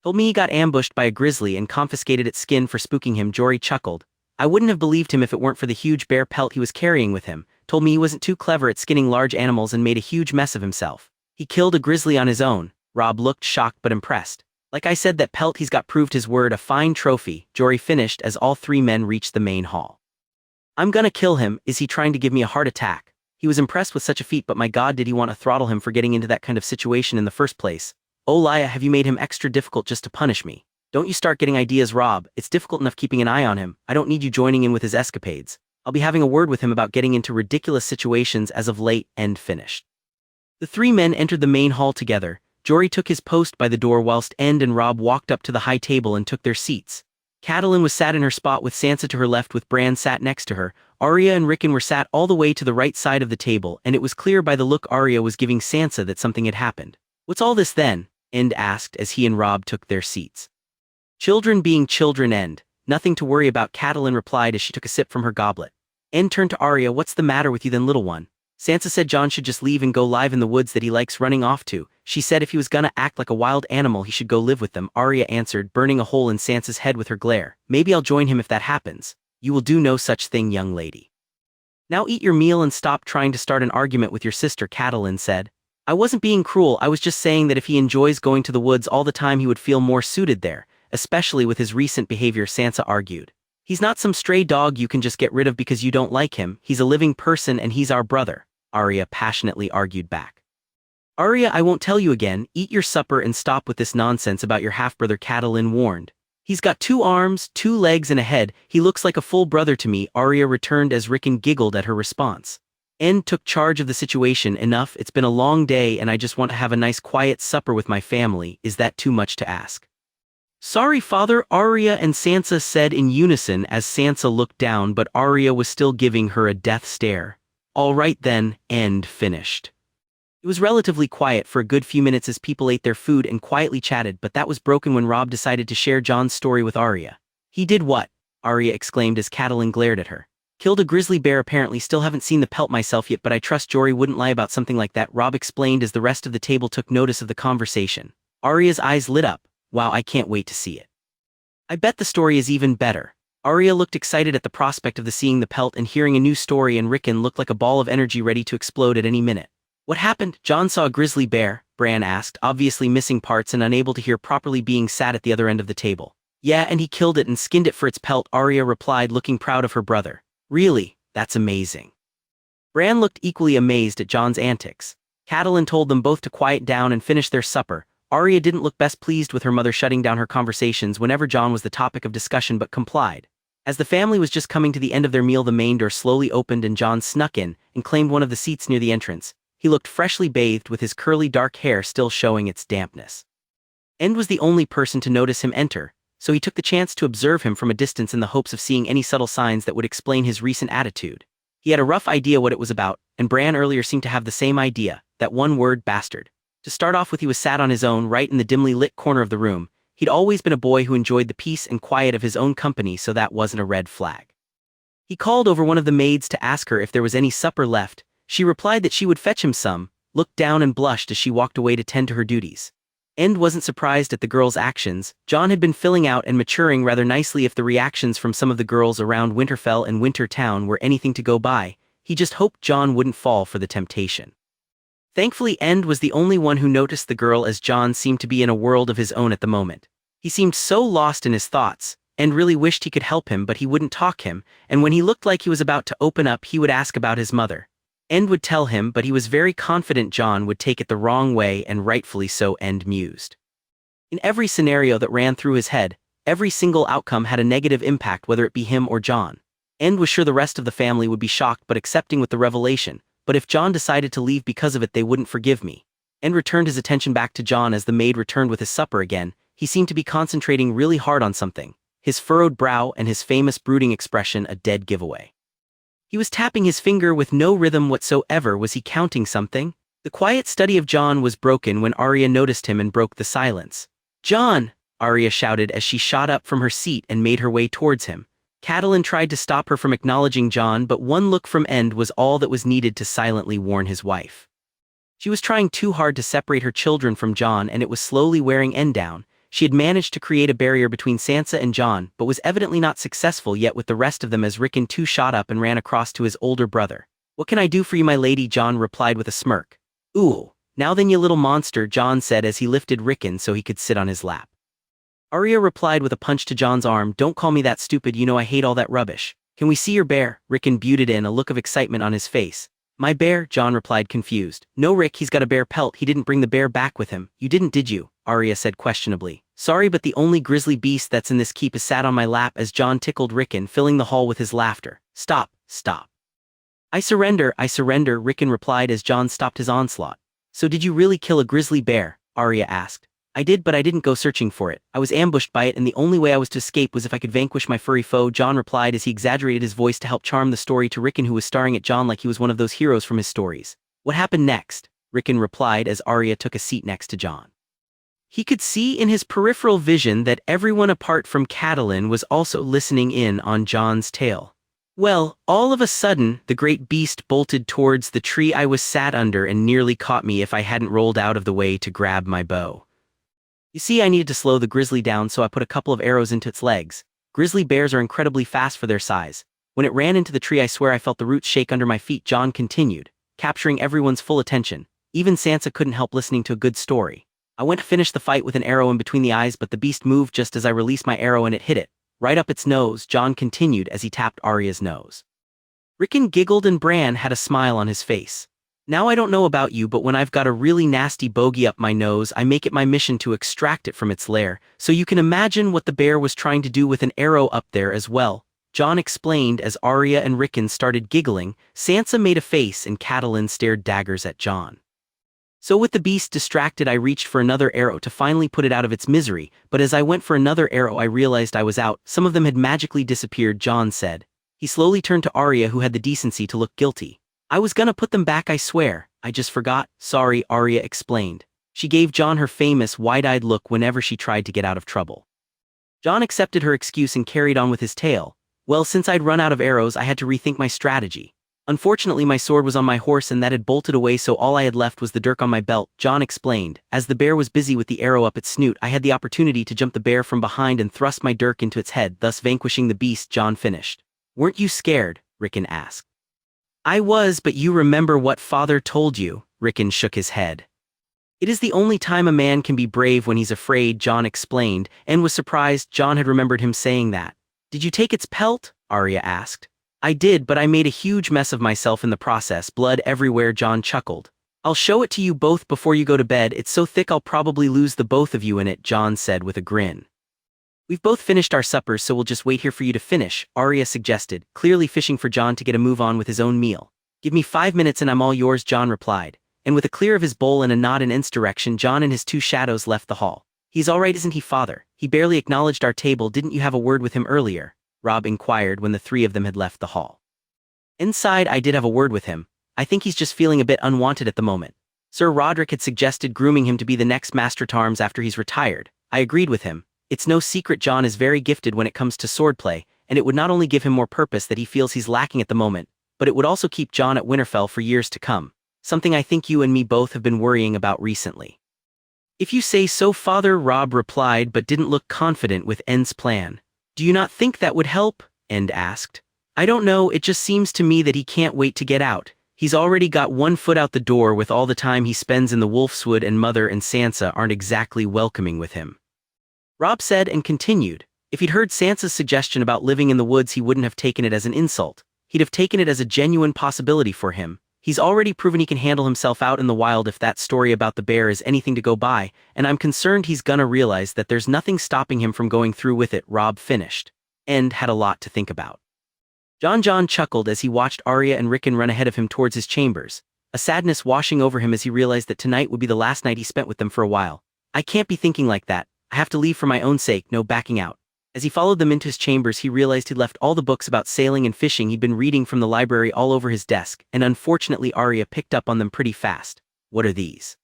S1: Told me he got ambushed by a grizzly and confiscated its skin for spooking him. Jory chuckled. I wouldn't have believed him if it weren't for the huge bear pelt he was carrying with him. Told me he wasn't too clever at skinning large animals and made a huge mess of himself. He killed a grizzly on his own. Robb looked shocked but impressed. Like I said, that pelt he's got proved his word, a fine trophy, Jory finished as all three men reached the main hall. I'm gonna kill him. Is he trying to give me a heart attack? He was impressed with such a feat, but my god, did he want to throttle him for getting into that kind of situation in the first place? Oh Lya, have you made him extra difficult just to punish me? Don't you start getting ideas, Robb. It's difficult enough keeping an eye on him. I don't need you joining in with his escapades. I'll be having a word with him about getting into ridiculous situations as of late. End finished. The three men entered the main hall together. Jory took his post by the door whilst End and Robb walked up to the high table and took their seats. Catelyn was sat in her spot with Sansa to her left, with Bran sat next to her. Arya and Rickon were sat all the way to the right side of the table, and it was clear by the look Arya was giving Sansa that something had happened. What's all this then? End asked as he and Robb took their seats. Children being children, End. Nothing to worry about, Catelyn replied as she took a sip from her goblet. End turned to Arya. What's the matter with you then, little one? Sansa said Jon should just leave and go live in the woods that he likes running off to. She said if he was gonna act like a wild animal he should go live with them, Arya answered, burning a hole in Sansa's head with her glare. Maybe I'll join him if that happens. You will do no such thing, young lady. Now eat your meal and stop trying to start an argument with your sister, Catelyn said. I wasn't being cruel, I was just saying that if he enjoys going to the woods all the time he would feel more suited there, especially with his recent behavior, Sansa argued. He's not some stray dog you can just get rid of because you don't like him. He's a living person and he's our brother, Arya passionately argued back. Arya, I won't tell you again. Eat your supper and stop with this nonsense about your half-brother, Catelyn warned. He's got 2 arms, 2 legs and a head. He looks like a full brother to me, Arya returned as Rickon giggled at her response. End took charge of the situation. Enough, it's been a long day and I just want to have a nice quiet supper with my family. Is that too much to ask? Sorry, father, Arya and Sansa said in unison as Sansa looked down, but Arya was still giving her a death stare. All right then, End finished. It was relatively quiet for a good few minutes as people ate their food and quietly chatted, but that was broken when Robb decided to share Jon's story with Arya. He did what? Arya exclaimed as Catelyn glared at her. Killed a grizzly bear apparently. Still haven't seen the pelt myself yet, but I trust Jory wouldn't lie about something like that, Robb explained as the rest of the table took notice of the conversation. Arya's eyes lit up. Wow, I can't wait to see it. I bet the story is even better. Arya looked excited at the prospect of seeing the pelt and hearing a new story, and Rickon looked like a ball of energy ready to explode at any minute. What happened? Jon saw a grizzly bear, Bran asked, obviously missing parts and unable to hear properly, being sat at the other end of the table. Yeah, and he killed it and skinned it for its pelt, Arya replied, looking proud of her brother. Really? That's amazing. Bran looked equally amazed at Jon's antics. Catelyn told them both to quiet down and finish their supper. Arya didn't look best pleased with her mother shutting down her conversations whenever Jon was the topic of discussion, but complied. As the family was just coming to the end of their meal, the main door slowly opened and Jon snuck in and claimed one of the seats near the entrance. He looked freshly bathed with his curly dark hair still showing its dampness. End was the only person to notice him enter, so he took the chance to observe him from a distance in the hopes of seeing any subtle signs that would explain his recent attitude. He had a rough idea what it was about, and Bran earlier seemed to have the same idea, that one word, bastard. To start off with, he was sat on his own right in the dimly lit corner of the room. He'd always been a boy who enjoyed the peace and quiet of his own company, so that wasn't a red flag. He called over one of the maids to ask her if there was any supper left. She replied that she would fetch him some, looked down and blushed as she walked away to tend to her duties. End wasn't surprised at the girl's actions. Jon had been filling out and maturing rather nicely. If the reactions from some of the girls around Winterfell and Wintertown were anything to go by, he just hoped Jon wouldn't fall for the temptation. Thankfully, End was the only one who noticed the girl, as Jon seemed to be in a world of his own at the moment. He seemed so lost in his thoughts. End really wished he could help him, but he wouldn't talk him, and when he looked like he was about to open up, he would ask about his mother. End would tell him, but he was very confident Jon would take it the wrong way, and rightfully so, End mused. In every scenario that ran through his head, every single outcome had a negative impact, whether it be him or Jon. End was sure the rest of the family would be shocked but accepting with the revelation, but if Jon decided to leave because of it, they wouldn't forgive me. End returned his attention back to Jon as the maid returned with his supper again. He seemed to be concentrating really hard on something, his furrowed brow and his famous brooding expression a dead giveaway. He was tapping his finger with no rhythm whatsoever. Was he counting something? The quiet study of Jon was broken when Arya noticed him and broke the silence. "Jon!" Arya shouted as she shot up from her seat and made her way towards him. Catelyn tried to stop her from acknowledging Jon, but one look from End was all that was needed to silently warn his wife. She was trying too hard to separate her children from Jon, and it was slowly wearing End down. She had managed to create a barrier between Sansa and Jon, but was evidently not successful yet with the rest of them, as Rickon too shot up and ran across to his older brother. "What can I do for you, my lady?" Jon replied with a smirk. "Ooh, now then, you little monster," Jon said as he lifted Rickon so he could sit on his lap. Arya replied with a punch to Jon's arm. "Don't call me that, stupid, you know I hate all that rubbish. Can we see your bear?" Rickon butted in, a look of excitement on his face. "My bear?" Jon replied, confused. "No, Rick, he's got a bear pelt. He didn't bring the bear back with him." "You didn't, did you?" Arya said questionably. "Sorry, but the only grizzly beast that's in this keep is sat on my lap," as Jon tickled Rickon, filling the hall with his laughter. "Stop, stop." I surrender," Rickon replied as Jon stopped his onslaught. "So did you really kill a grizzly bear?" Arya asked. "I did, but I didn't go searching for it. I was ambushed by it, and the only way I was to escape was if I could vanquish my furry foe," Jon replied as he exaggerated his voice to help charm the story to Rickon, who was staring at Jon like he was one of those heroes from his stories. "What happened next?" Rickon replied as Arya took a seat next to Jon. He could see in his peripheral vision that everyone apart from Catelyn was also listening in on Jon's tale. "Well, all of a sudden, the great beast bolted towards the tree I was sat under and nearly caught me if I hadn't rolled out of the way to grab my bow. You see, I needed to slow the grizzly down, so I put a couple of arrows into its legs. Grizzly bears are incredibly fast for their size. When it ran into the tree, I swear I felt the roots shake under my feet," Jon continued, capturing everyone's full attention. Even Sansa couldn't help listening to a good story. "I went to finish the fight with an arrow in between the eyes, but the beast moved just as I released my arrow and it hit it. Right up its nose," Jon continued as he tapped Arya's nose. Rickon giggled and Bran had a smile on his face. "Now I don't know about you, but when I've got a really nasty bogey up my nose, I make it my mission to extract it from its lair, so you can imagine what the bear was trying to do with an arrow up there as well," Jon explained as Arya and Rickon started giggling. Sansa made a face and Catelyn stared daggers at Jon. "So with the beast distracted, I reached for another arrow to finally put it out of its misery, but as I went for another arrow I realized I was out. Some of them had magically disappeared," Jon said. He slowly turned to Arya, who had the decency to look guilty. "I was gonna put them back, I swear. I just forgot." "Sorry," Arya explained. She gave Jon her famous wide-eyed look whenever she tried to get out of trouble. Jon accepted her excuse and carried on with his tale. "Well, since I'd run out of arrows, I had to rethink my strategy. Unfortunately, my sword was on my horse and that had bolted away, so all I had left was the dirk on my belt," Jon explained. "As the bear was busy with the arrow up its snoot, I had the opportunity to jump the bear from behind and thrust my dirk into its head, thus vanquishing the beast," Jon finished. "Weren't you scared?" Rickon asked. I was, but you remember what father told you, Rickon shook his head. It is the only time a man can be brave when he's afraid, Jon explained, and was surprised Jon had remembered him saying that. Did you take its pelt? Arya asked. I did, but I made a huge mess of myself in the process, blood everywhere, Jon chuckled. I'll show it to you both before you go to bed, it's so thick I'll probably lose the both of you in it, Jon said with a grin. We've both finished our suppers, so we'll just wait here for you to finish, Arya suggested, clearly fishing for Jon to get a move on with his own meal. Give me 5 minutes and I'm all yours, Jon replied, and with a clear of his bowl and a nod in Ent's direction, Jon and his two shadows left the hall. He's all right, isn't he, father? He barely acknowledged our table. Didn't you have a word with him earlier? Robb inquired when the three of them had left the hall. Inside, I did have a word with him. I think he's just feeling a bit unwanted at the moment. Sir Roderick had suggested grooming him to be the next Master Tarms after he's retired. I agreed with him. It's no secret Jon is very gifted when it comes to swordplay, and it would not only give him more purpose that he feels he's lacking at the moment, but it would also keep Jon at Winterfell for years to come. Something I think you and me both have been worrying about recently. If you say so, father, Robb replied, but didn't look confident with Ent's plan. Do you not think that would help? End asked. I don't know, it just seems to me that he can't wait to get out. He's already got one foot out the door with all the time he spends in the Wolfswood, and Mother and Sansa aren't exactly welcoming with him. Robb said and continued, if he'd heard Sansa's suggestion about living in the woods, he wouldn't have taken it as an insult. He'd have taken it as a genuine possibility for him. He's already proven he can handle himself out in the wild if that story about the bear is anything to go by, and I'm concerned he's gonna realize that there's nothing stopping him from going through with it, Robb finished. End had a lot to think about. Jon chuckled as he watched Arya and Rickon run ahead of him towards his chambers, a sadness washing over him as he realized that tonight would be the last night he spent with them for a while. I can't be thinking like that. I have to leave for my own sake, no backing out. As he followed them into his chambers, he realized he'd left all the books about sailing and fishing he'd been reading from the library all over his desk, and unfortunately Arya picked up on them pretty fast. What are these?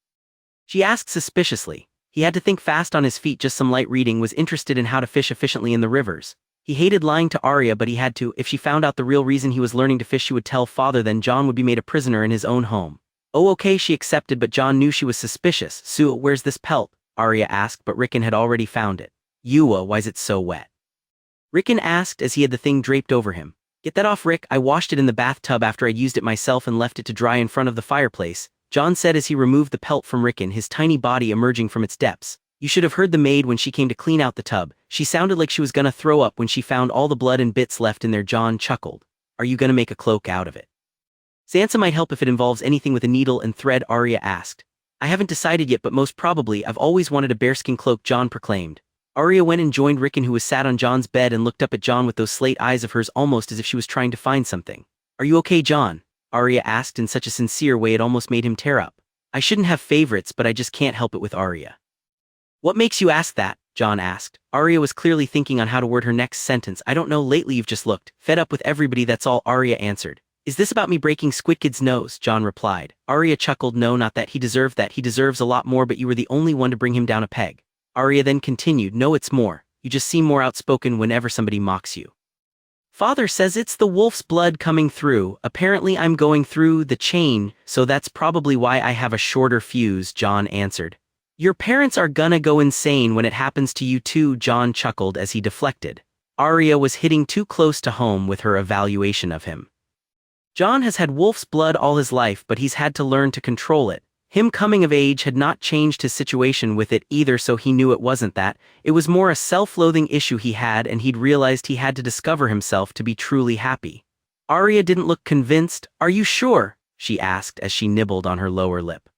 S1: She asked suspiciously. He had to think fast on his feet. Just some light reading. Was interested in how to fish efficiently in the rivers. He hated lying to Arya, but he had to. If she found out the real reason he was learning to fish, she would tell father, then Jon would be made a prisoner in his own home. Oh okay, she accepted, but Jon knew she was suspicious. So, where's this pelt? Arya asked, but Rickon had already found it. Why's it so wet? Rickon asked as he had the thing draped over him. Get that off, Rick. I washed it in the bathtub after I'd used it myself and left it to dry in front of the fireplace, Jon said as he removed the pelt from Rickon, his tiny body emerging from its depths. You should have heard the maid when she came to clean out the tub. She sounded like she was gonna throw up when she found all the blood and bits left in there, Jon chuckled. Are you gonna make a cloak out of it? Sansa might help if it involves anything with a needle and thread, Arya asked. I haven't decided yet, but most probably. I've always wanted a bearskin cloak, Jon proclaimed. Arya went and joined Rickon, who was sat on Jon's bed and looked up at Jon with those slate eyes of hers, almost as if she was trying to find something. Are you okay, Jon? Arya asked in such a sincere way it almost made him tear up. I shouldn't have favorites, but I just can't help it with Arya. What makes you ask that? Jon asked. Arya was clearly thinking on how to word her next sentence. I don't know, lately you've just looked fed up with everybody, that's all, Arya answered. Is this about me breaking Squidkid's nose? Jon replied. Arya chuckled. No, not that. He deserved that. He deserves a lot more, but you were the only one to bring him down a peg. Arya then continued. No, it's more. You just seem more outspoken whenever somebody mocks you. Father says it's the wolf's blood coming through. Apparently I'm going through the chain, so that's probably why I have a shorter fuse, Jon answered. Your parents are gonna go insane when it happens to you too, Jon chuckled as he deflected. Arya was hitting too close to home with her evaluation of him. Jon has had wolf's blood all his life, but he's had to learn to control it. Him coming of age had not changed his situation with it either, so he knew it wasn't that. It was more a self-loathing issue he had, and he'd realized he had to discover himself to be truly happy. Arya didn't look convinced. Are you sure? She asked as she nibbled on her lower lip.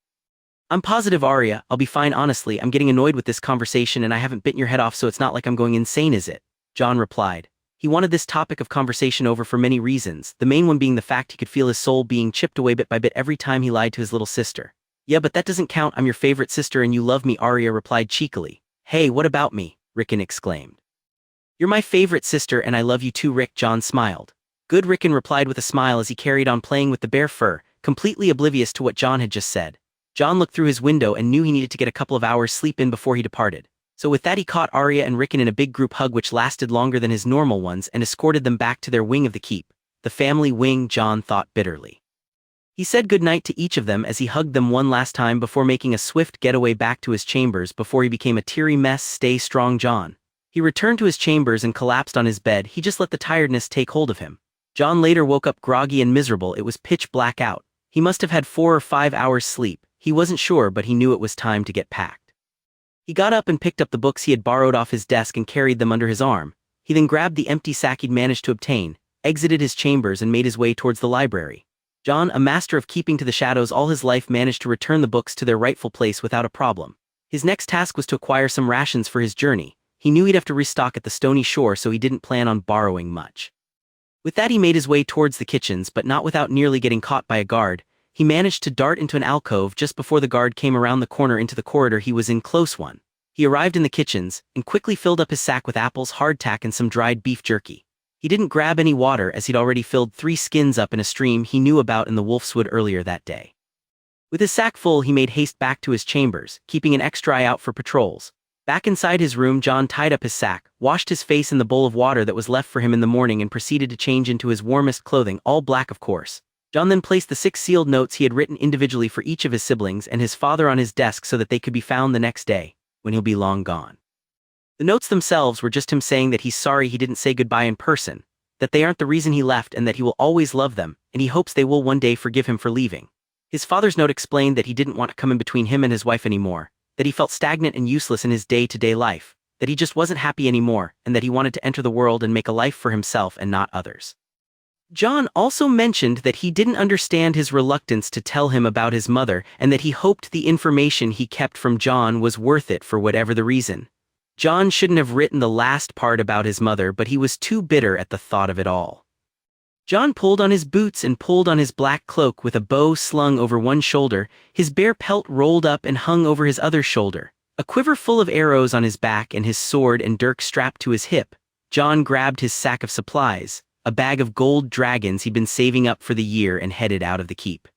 S1: I'm positive, Arya. I'll be fine, honestly. I'm getting annoyed with this conversation and I haven't bitten your head off, so it's not like I'm going insane, is it? Jon replied. He wanted this topic of conversation over for many reasons, the main one being the fact he could feel his soul being chipped away bit by bit every time he lied to his little sister. Yeah, but that doesn't count. I'm your favorite sister and you love me, Arya replied cheekily. Hey, what about me? Rickon exclaimed. You're my favorite sister and I love you too, Rick, Jon smiled. Good, Rickon replied with a smile as he carried on playing with the bear fur, completely oblivious to what Jon had just said. Jon looked through his window and knew he needed to get a couple of hours sleep in before he departed. So with that he caught Arya and Rickon in a big group hug which lasted longer than his normal ones and escorted them back to their wing of the keep. The family wing, Jon thought bitterly. He said goodnight to each of them as he hugged them one last time before making a swift getaway back to his chambers before he became a teary mess. Stay strong, Jon. He returned to his chambers and collapsed on his bed. He just let the tiredness take hold of him. Jon later woke up groggy and miserable. It was pitch black out. He must have had 4 or 5 hours sleep. He wasn't sure, but he knew it was time to get packed. He got up and picked up the books he had borrowed off his desk and carried them under his arm. He then grabbed the empty sack he'd managed to obtain, exited his chambers and made his way towards the library. Jon, a master of keeping to the shadows all his life, managed to return the books to their rightful place without a problem. His next task was to acquire some rations for his journey. He knew he'd have to restock at the stony shore, so he didn't plan on borrowing much. With that, he made his way towards the kitchens, but not without nearly getting caught by a guard. He managed to dart into an alcove just before the guard came around the corner into the corridor he was in. Close one. He arrived in the kitchens, and quickly filled up his sack with apples, hardtack and some dried beef jerky. He didn't grab any water, as he'd already filled 3 skins up in a stream he knew about in the Wolfswood earlier that day. With his sack full, he made haste back to his chambers, keeping an extra eye out for patrols. Back inside his room, Jon tied up his sack, washed his face in the bowl of water that was left for him in the morning, and proceeded to change into his warmest clothing, all black of course. Jon then placed the 6 sealed notes he had written individually for each of his siblings and his father on his desk so that they could be found the next day, when he'll be long gone. The notes themselves were just him saying that he's sorry he didn't say goodbye in person, that they aren't the reason he left and that he will always love them, and he hopes they will one day forgive him for leaving. His father's note explained that he didn't want to come in between him and his wife anymore, that he felt stagnant and useless in his day-to-day life, that he just wasn't happy anymore, and that he wanted to enter the world and make a life for himself and not others. Jon also mentioned that he didn't understand his reluctance to tell him about his mother, and that he hoped the information he kept from Jon was worth it for whatever the reason. Jon shouldn't have written the last part about his mother, but he was too bitter at the thought of it all. Jon pulled on his boots and pulled on his black cloak with a bow slung over one shoulder, his bare pelt rolled up and hung over his other shoulder, a quiver full of arrows on his back and his sword and dirk strapped to his hip. Jon grabbed his sack of supplies, a bag of gold dragons he'd been saving up for the year, and headed out of the keep.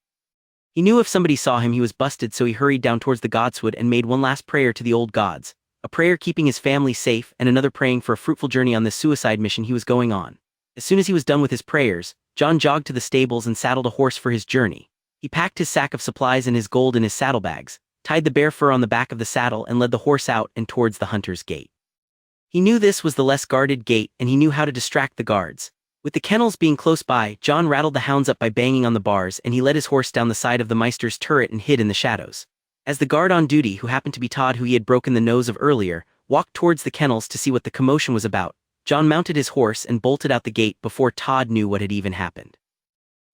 S1: He knew if somebody saw him he was busted, so he hurried down towards the godswood and made one last prayer to the old gods, a prayer keeping his family safe and another praying for a fruitful journey on this suicide mission he was going on. As soon as he was done with his prayers, Jon jogged to the stables and saddled a horse for his journey. He packed his sack of supplies and his gold in his saddlebags, tied the bear fur on the back of the saddle, and led the horse out and towards the hunter's gate. He knew this was the less guarded gate, and he knew how to distract the guards. With the kennels being close by, Jon rattled the hounds up by banging on the bars, and he led his horse down the side of the Meister's turret and hid in the shadows. As the guard on duty, who happened to be Todd, who he had broken the nose of earlier, walked towards the kennels to see what the commotion was about, Jon mounted his horse and bolted out the gate before Todd knew what had even happened.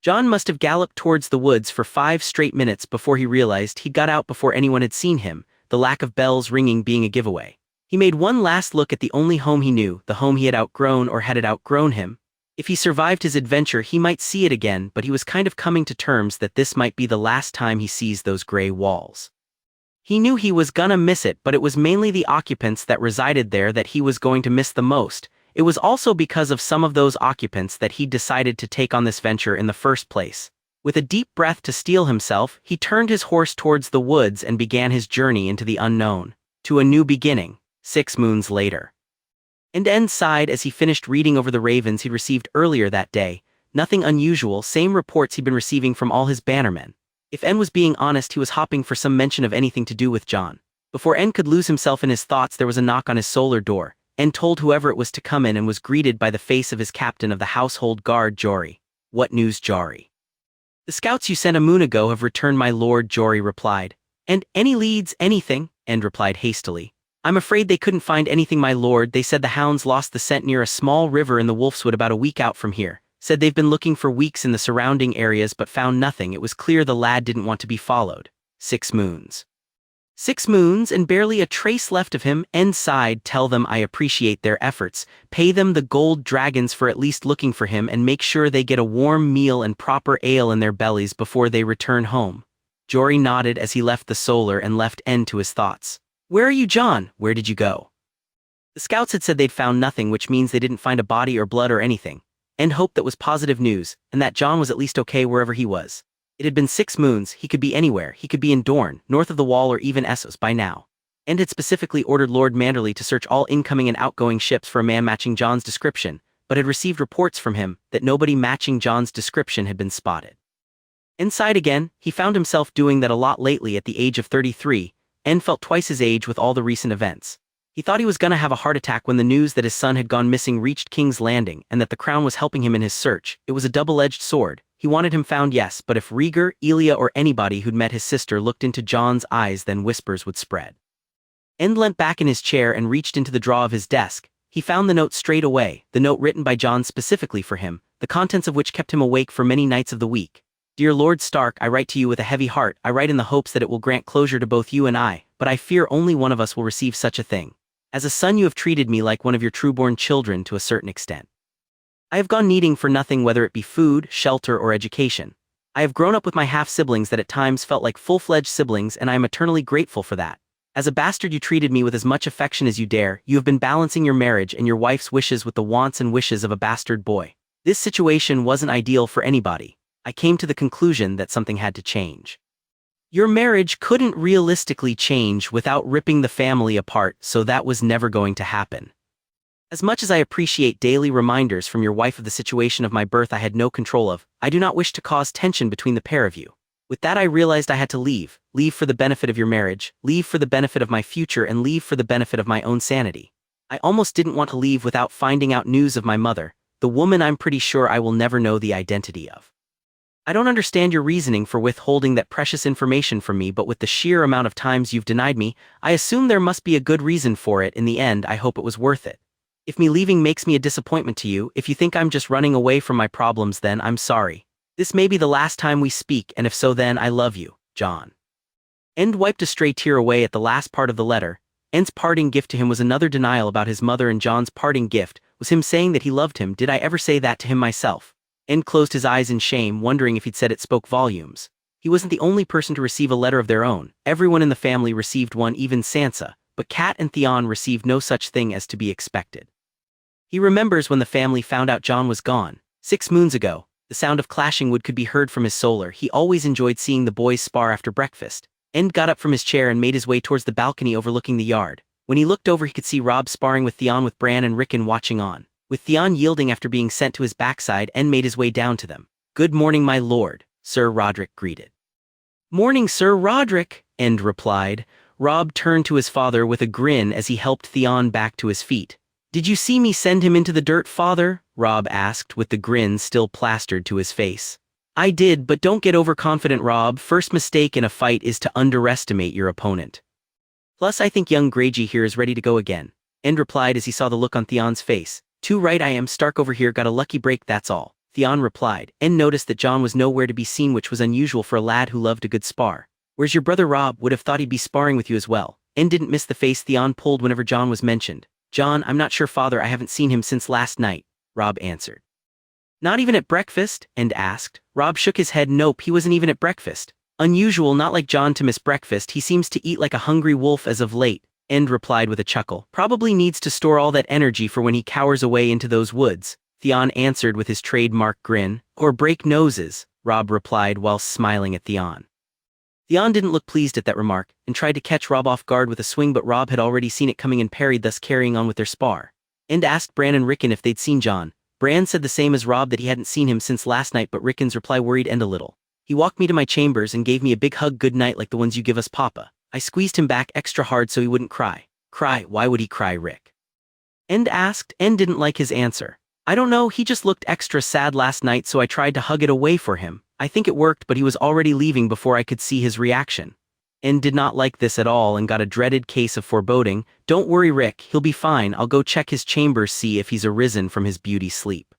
S1: Jon must have galloped towards the woods for 5 straight minutes before he realized he'd got out before anyone had seen him, the lack of bells ringing being a giveaway. He made one last look at the only home he knew, the home he had outgrown, or had it outgrown him? If he survived his adventure, he might see it again, but he was kind of coming to terms that this might be the last time he sees those gray walls. He knew he was gonna miss it, but it was mainly the occupants that resided there that he was going to miss the most. It was also because of some of those occupants that he decided to take on this venture in the first place. With a deep breath to steel himself, he turned his horse towards the woods and began his journey into the unknown, to a new beginning, 6 moons later. And En sighed as he finished reading over the ravens he'd received earlier that day. Nothing unusual, same reports he'd been receiving from all his bannermen. If En was being honest, he was hoping for some mention of anything to do with Jon. Before En could lose himself in his thoughts, there was a knock on his solar door. En told whoever it was to come in and was greeted by the face of his captain of the household guard, Jory. "What news, Jory?" "The scouts you sent a moon ago have returned, my lord," Jory replied. "And any leads, anything?" En replied hastily. "I'm afraid they couldn't find anything, my lord. They said the hounds lost the scent near a small river in the Wolfswood about a week out from here. Said they've been looking for weeks in the surrounding areas but found nothing. It was clear the lad didn't want to be followed." 6 moons. 6 moons and barely a trace left of him. En sighed. "Tell them I appreciate their efforts. Pay them the gold dragons for at least looking for him, and make sure they get a warm meal and proper ale in their bellies before they return home." Jory nodded as he left the solar and left En to his thoughts. "Where are you, Jon? Where did you go?" The scouts had said they'd found nothing, which means they didn't find a body or blood or anything. En hoped that was positive news, and that Jon was at least okay wherever he was. It had been 6 moons, he could be anywhere. He could be in Dorne, north of the Wall, or even Essos by now. En had specifically ordered Lord Manderley to search all incoming and outgoing ships for a man matching Jon's description, but had received reports from him that nobody matching Jon's description had been spotted. En sighed again. He found himself doing that a lot lately. At the age of 33, En felt twice his age with all the recent events. He thought he was gonna have a heart attack when the news that his son had gone missing reached King's Landing and that the crown was helping him in his search. It was a double-edged sword. He wanted him found, yes, but if Rhaegar, Elia, or anybody who'd met his sister looked into Jon's eyes, then whispers would spread. End leant back in his chair and reached into the drawer of his desk. He found the note straight away, the note written by Jon specifically for him, the contents of which kept him awake for many nights of the week. Dear Lord Stark, I write to you with a heavy heart. I write in the hopes that it will grant closure to both you and I, but I fear only one of us will receive such a thing. As a son you have treated me like one of your true-born children to a certain extent. I have gone needing for nothing, whether it be food, shelter, or education. I have grown up with my half-siblings that at times felt like full-fledged siblings, and I am eternally grateful for that. As a bastard you treated me with as much affection as you dare. You have been balancing your marriage and your wife's wishes with the wants and wishes of a bastard boy. This situation wasn't ideal for anybody. I came to the conclusion that something had to change. Your marriage couldn't realistically change without ripping the family apart, so that was never going to happen. As much as I appreciate daily reminders from your wife of the situation of my birth I had no control of, I do not wish to cause tension between the pair of you. With that I realized I had to leave for the benefit of your marriage, leave for the benefit of my future, and leave for the benefit of my own sanity. I almost didn't want to leave without finding out news of my mother, the woman I'm pretty sure I will never know the identity of. I don't understand your reasoning for withholding that precious information from me, but with the sheer amount of times you've denied me, I assume there must be a good reason for it. In the end, I hope it was worth it. If me leaving makes me a disappointment to you, if you think I'm just running away from my problems, then I'm sorry. This may be the last time we speak, and if so, then I love you, Jon. End wiped a stray tear away at the last part of the letter. End's parting gift to him was another denial about his mother, and Jon's parting gift was him saying that he loved him. Did I ever say that to him myself? End closed his eyes in shame, wondering if he'd said it spoke volumes. He wasn't the only person to receive a letter of their own. Everyone in the family received one, even Sansa, but Cat and Theon received no such thing as to be expected. He remembers when the family found out Jon was gone, 6 moons ago. The sound of clashing wood could be heard from his solar. He always enjoyed seeing the boys spar after breakfast. End got up from his chair and made his way towards the balcony overlooking the yard. When he looked over he could see Robb sparring with Theon, with Bran and Rickon watching on. With Theon yielding after being sent to his backside, End made his way down to them. "Good morning, my lord," Sir Roderick greeted. "Morning, Sir Roderick," End replied. Robb turned to his father with a grin as he helped Theon back to his feet. "Did you see me send him into the dirt, father?" Robb asked, with the grin still plastered to his face. "I did, but don't get overconfident, Robb. First mistake in a fight is to underestimate your opponent. Plus I think young Greyjoy here is ready to go again," End replied as he saw the look on Theon's face. "Too right I am. Stark over here got a lucky break, that's all," Theon replied. End noticed that Jon was nowhere to be seen, which was unusual for a lad who loved a good spar. "Where's your brother Robb? Would have thought he'd be sparring with you as well." End didn't miss the face Theon pulled whenever Jon was mentioned. "Jon, I'm not sure, father. I haven't seen him since last night," Robb answered. "Not even at breakfast?" End asked. Robb shook his head. "Nope, he wasn't even at breakfast." "Unusual, not like Jon to miss breakfast. He seems to eat like a hungry wolf as of late," End replied with a chuckle. "Probably needs to store all that energy for when he cowers away into those woods," Theon answered with his trademark grin. "Or break noses," Robb replied while smiling at Theon. Theon didn't look pleased at that remark, and tried to catch Robb off guard with a swing, but Robb had already seen it coming and parried, thus carrying on with their spar. End asked Bran and Rickon if they'd seen Jon. Bran said the same as Robb, that he hadn't seen him since last night, but Rickon's reply worried End a little. "He walked me to my chambers and gave me a big hug good night like the ones you give us, Papa. I squeezed him back extra hard so he wouldn't cry." "Cry? Why would he cry, Rick?" End asked. End didn't like his answer. "I don't know, he just looked extra sad last night, so I tried to hug it away for him. I think it worked, but he was already leaving before I could see his reaction." End did not like this at all and got a dreaded case of foreboding. "Don't worry, Rick, he'll be fine. I'll go check his chambers, see if he's arisen from his beauty sleep."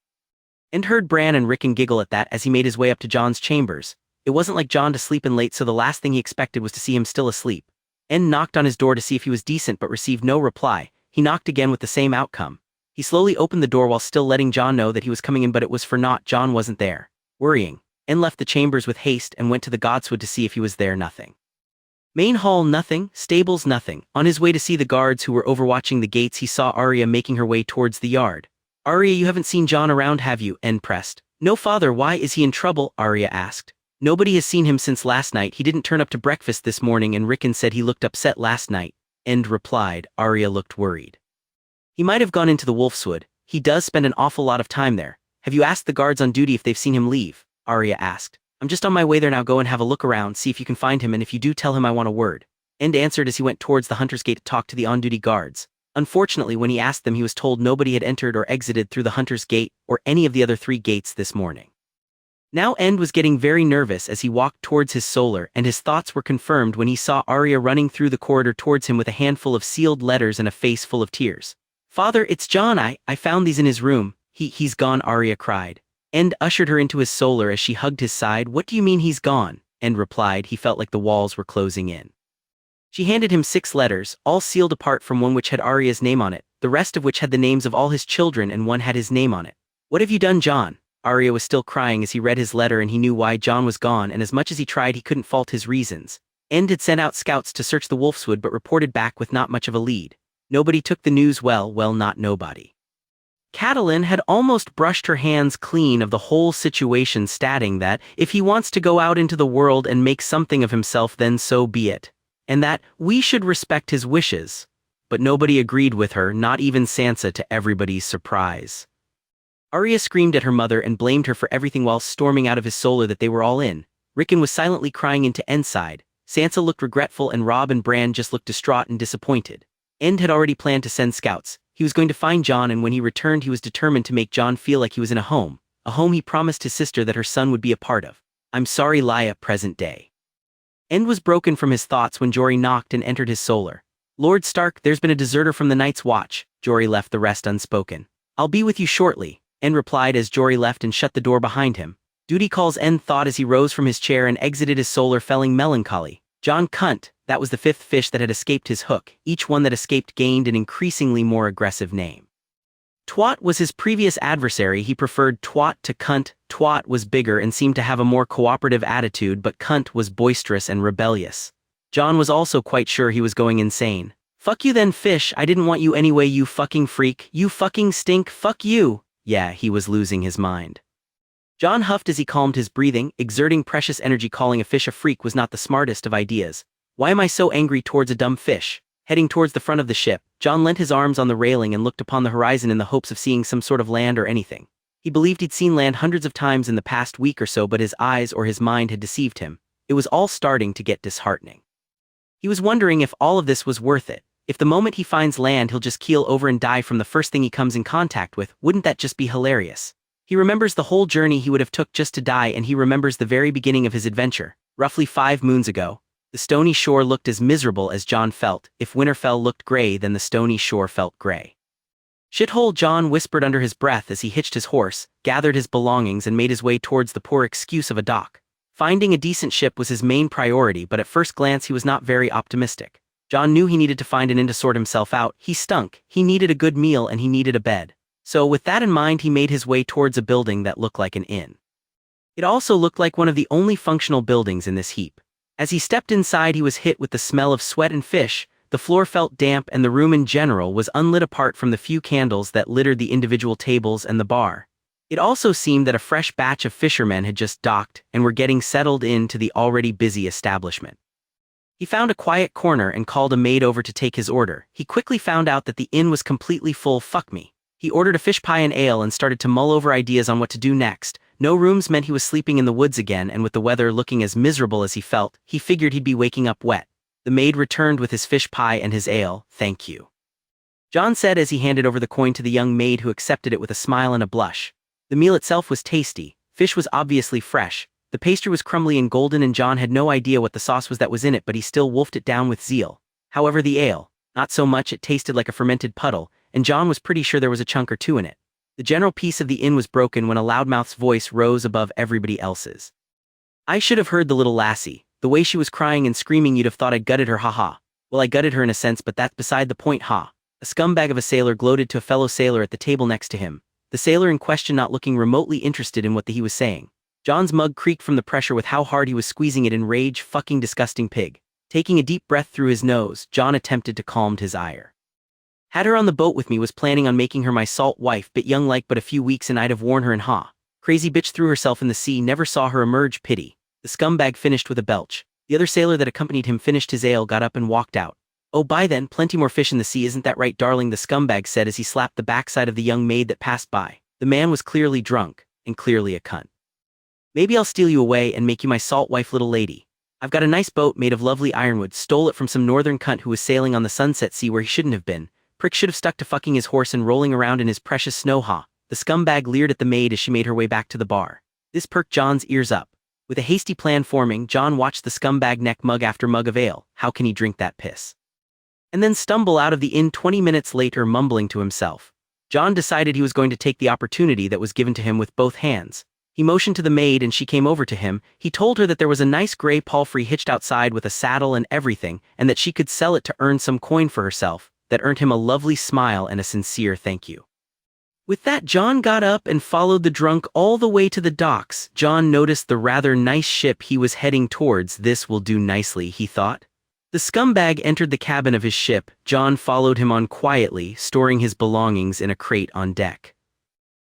S1: End heard Bran and Rickon giggle at that as he made his way up to Jon's chambers. It wasn't like Jon to sleep in late, so the last thing he expected was to see him still asleep. End knocked on his door to see if he was decent but received no reply. He knocked again with the same outcome. He slowly opened the door while still letting Jon know that he was coming in, but it was for naught. Jon wasn't there. Worrying, End left the chambers with haste and went to the Godswood to see if he was there. Nothing. Main hall, nothing. Stables, nothing. On his way to see the guards who were overwatching the gates, he saw Arya making her way towards the yard. "Arya, you haven't seen Jon around, have you?" End pressed. "No, father. Why, is he in trouble?" Arya asked. "Nobody has seen him since last night. He didn't turn up to breakfast this morning, and Rickon said he looked upset last night," End replied. Arya looked worried. "He might have gone into the Wolfswood. He does spend an awful lot of time there. Have you asked the guards on duty if they've seen him leave?" Arya asked. "I'm just on my way there now. Go and have a look around, see if you can find him, and if you do, tell him I want a word." End answered as he went towards the Hunter's Gate to talk to the on-duty guards. Unfortunately, when he asked them, he was told nobody had entered or exited through the Hunter's Gate or any of the other 3 gates this morning. Now End was getting very nervous as he walked towards his solar, and his thoughts were confirmed when he saw Arya running through the corridor towards him with a handful of sealed letters and a face full of tears. "Father, it's Jon. I found these in his room." He's gone," Arya cried. End ushered her into his solar as she hugged his side. "What do you mean he's gone?" End replied. He felt like the walls were closing in. She handed him 6 letters, all sealed apart from one which had Arya's name on it, the rest of which had the names of all his children and one had his name on it. "What have you done, Jon?" Arya was still crying as he read his letter, and he knew why Jon was gone, and as much as he tried he couldn't fault his reasons. End had sent out scouts to search the Wolfswood but reported back with not much of a lead. Nobody took the news well, not nobody. Catelyn had almost brushed her hands clean of the whole situation, stating that, if he wants to go out into the world and make something of himself, then so be it, and that we should respect his wishes. But nobody agreed with her, not even Sansa, to everybody's surprise. Arya screamed at her mother and blamed her for everything while storming out of his solar that they were all in. Rickon was silently crying into End's side. Sansa looked regretful, and Robb and Bran just looked distraught and disappointed. End had already planned to send scouts. He was going to find Jon, and when he returned he was determined to make Jon feel like he was in a home he promised his sister that her son would be a part of. "I'm sorry, Lya, present day." End was broken from his thoughts when Jory knocked and entered his solar. "Lord Stark, there's been a deserter from the Night's Watch." Jory left the rest unspoken. "I'll be with you shortly," End replied as Jory left and shut the door behind him. "Duty calls," End thought as he rose from his chair and exited his solar, feeling melancholy. Jon Cunt, that was the 5th fish that had escaped his hook. Each one that escaped gained an increasingly more aggressive name. Twat was his previous adversary. He preferred Twat to Cunt. Twat was bigger and seemed to have a more cooperative attitude, but Cunt was boisterous and rebellious. Jon was also quite sure he was going insane. "Fuck you then, fish. I didn't want you anyway, you fucking freak. You fucking stink. Fuck you." Yeah, he was losing his mind. Jon huffed as he calmed his breathing. Exerting precious energy calling a fish a freak was not the smartest of ideas. "Why am I so angry towards a dumb fish?" Heading towards the front of the ship, Jon leant his arms on the railing and looked upon the horizon in the hopes of seeing some sort of land or anything. He believed he'd seen land hundreds of times in the past week or so, but his eyes or his mind had deceived him. It was all starting to get disheartening. He was wondering if all of this was worth it. If the moment he finds land he'll just keel over and die from the first thing he comes in contact with, wouldn't that just be hilarious? He remembers the whole journey he would have took just to die, and he remembers the very beginning of his adventure, roughly 5 moons ago. The stony shore looked as miserable as Jon felt. If Winterfell looked gray, then the stony shore felt gray. "Shithole," Jon whispered under his breath as he hitched his horse, gathered his belongings and made his way towards the poor excuse of a dock. Finding a decent ship was his main priority, but at first glance he was not very optimistic. Jon knew he needed to find an inn to sort himself out. He stunk, he needed a good meal, and he needed a bed. So with that in mind he made his way towards a building that looked like an inn. It also looked like one of the only functional buildings in this heap. As he stepped inside he was hit with the smell of sweat and fish. The floor felt damp and the room in general was unlit apart from the few candles that littered the individual tables and the bar. It also seemed that a fresh batch of fishermen had just docked and were getting settled into the already busy establishment. He found a quiet corner and called a maid over to take his order. He quickly found out that the inn was completely full. Fuck me. He ordered a fish pie and ale and started to mull over ideas on what to do next. No rooms meant he was sleeping in the woods again, and with the weather looking as miserable as he felt, he figured he'd be waking up wet. The maid returned with his fish pie and his ale. "Thank you," Jon said as he handed over the coin to the young maid, who accepted it with a smile and a blush. The meal itself was tasty. Fish was obviously fresh. The pastry was crumbly and golden, and Jon had no idea what the sauce was that was in it, but he still wolfed it down with zeal. However, the ale, not so much. It tasted like a fermented puddle, and Jon was pretty sure there was a chunk or two in it. The general peace of the inn was broken when a loudmouth's voice rose above everybody else's. "I should have heard the little lassie. The way she was crying and screaming, you'd have thought I gutted her, haha. Well, I gutted her in a sense, but that's beside the point, ha." A scumbag of a sailor gloated to a fellow sailor at the table next to him, the sailor in question not looking remotely interested in what he was saying. Jon's mug creaked from the pressure with how hard he was squeezing it in rage. "Fucking disgusting pig." Taking a deep breath through his nose, Jon attempted to calm his ire. "Had her on the boat with me, was planning on making her my salt wife, bit young like, but a few weeks and I'd have worn her in, ha. Crazy bitch threw herself in the sea, never saw her emerge, pity." The scumbag finished with a belch. The other sailor that accompanied him finished his ale, got up and walked out. "Oh, by then, plenty more fish in the sea, isn't that right, darling?" the scumbag said as he slapped the backside of the young maid that passed by. The man was clearly drunk, and clearly a cunt. "Maybe I'll steal you away and make you my salt wife, little lady. I've got a nice boat made of lovely ironwood, stole it from some northern cunt who was sailing on the Sunset Sea where he shouldn't have been. Prick should have stuck to fucking his horse and rolling around in his precious snow ha. The scumbag leered at the maid as she made her way back to the bar. This perked Jon's ears up. With a hasty plan forming, Jon watched the scumbag neck mug after mug of ale. How can he drink that piss? And then stumble out of the inn 20 minutes later mumbling to himself. Jon decided he was going to take the opportunity that was given to him with both hands. He motioned to the maid and she came over to him. He told her that there was a nice gray palfrey hitched outside with a saddle and everything, and that she could sell it to earn some coin for herself. That earned him a lovely smile and a sincere thank you. With that, Jon got up and followed the drunk all the way to the docks. Jon noticed the rather nice ship he was heading towards. This will do nicely, he thought. The scumbag entered the cabin of his ship. Jon followed him on quietly, storing his belongings in a crate on deck.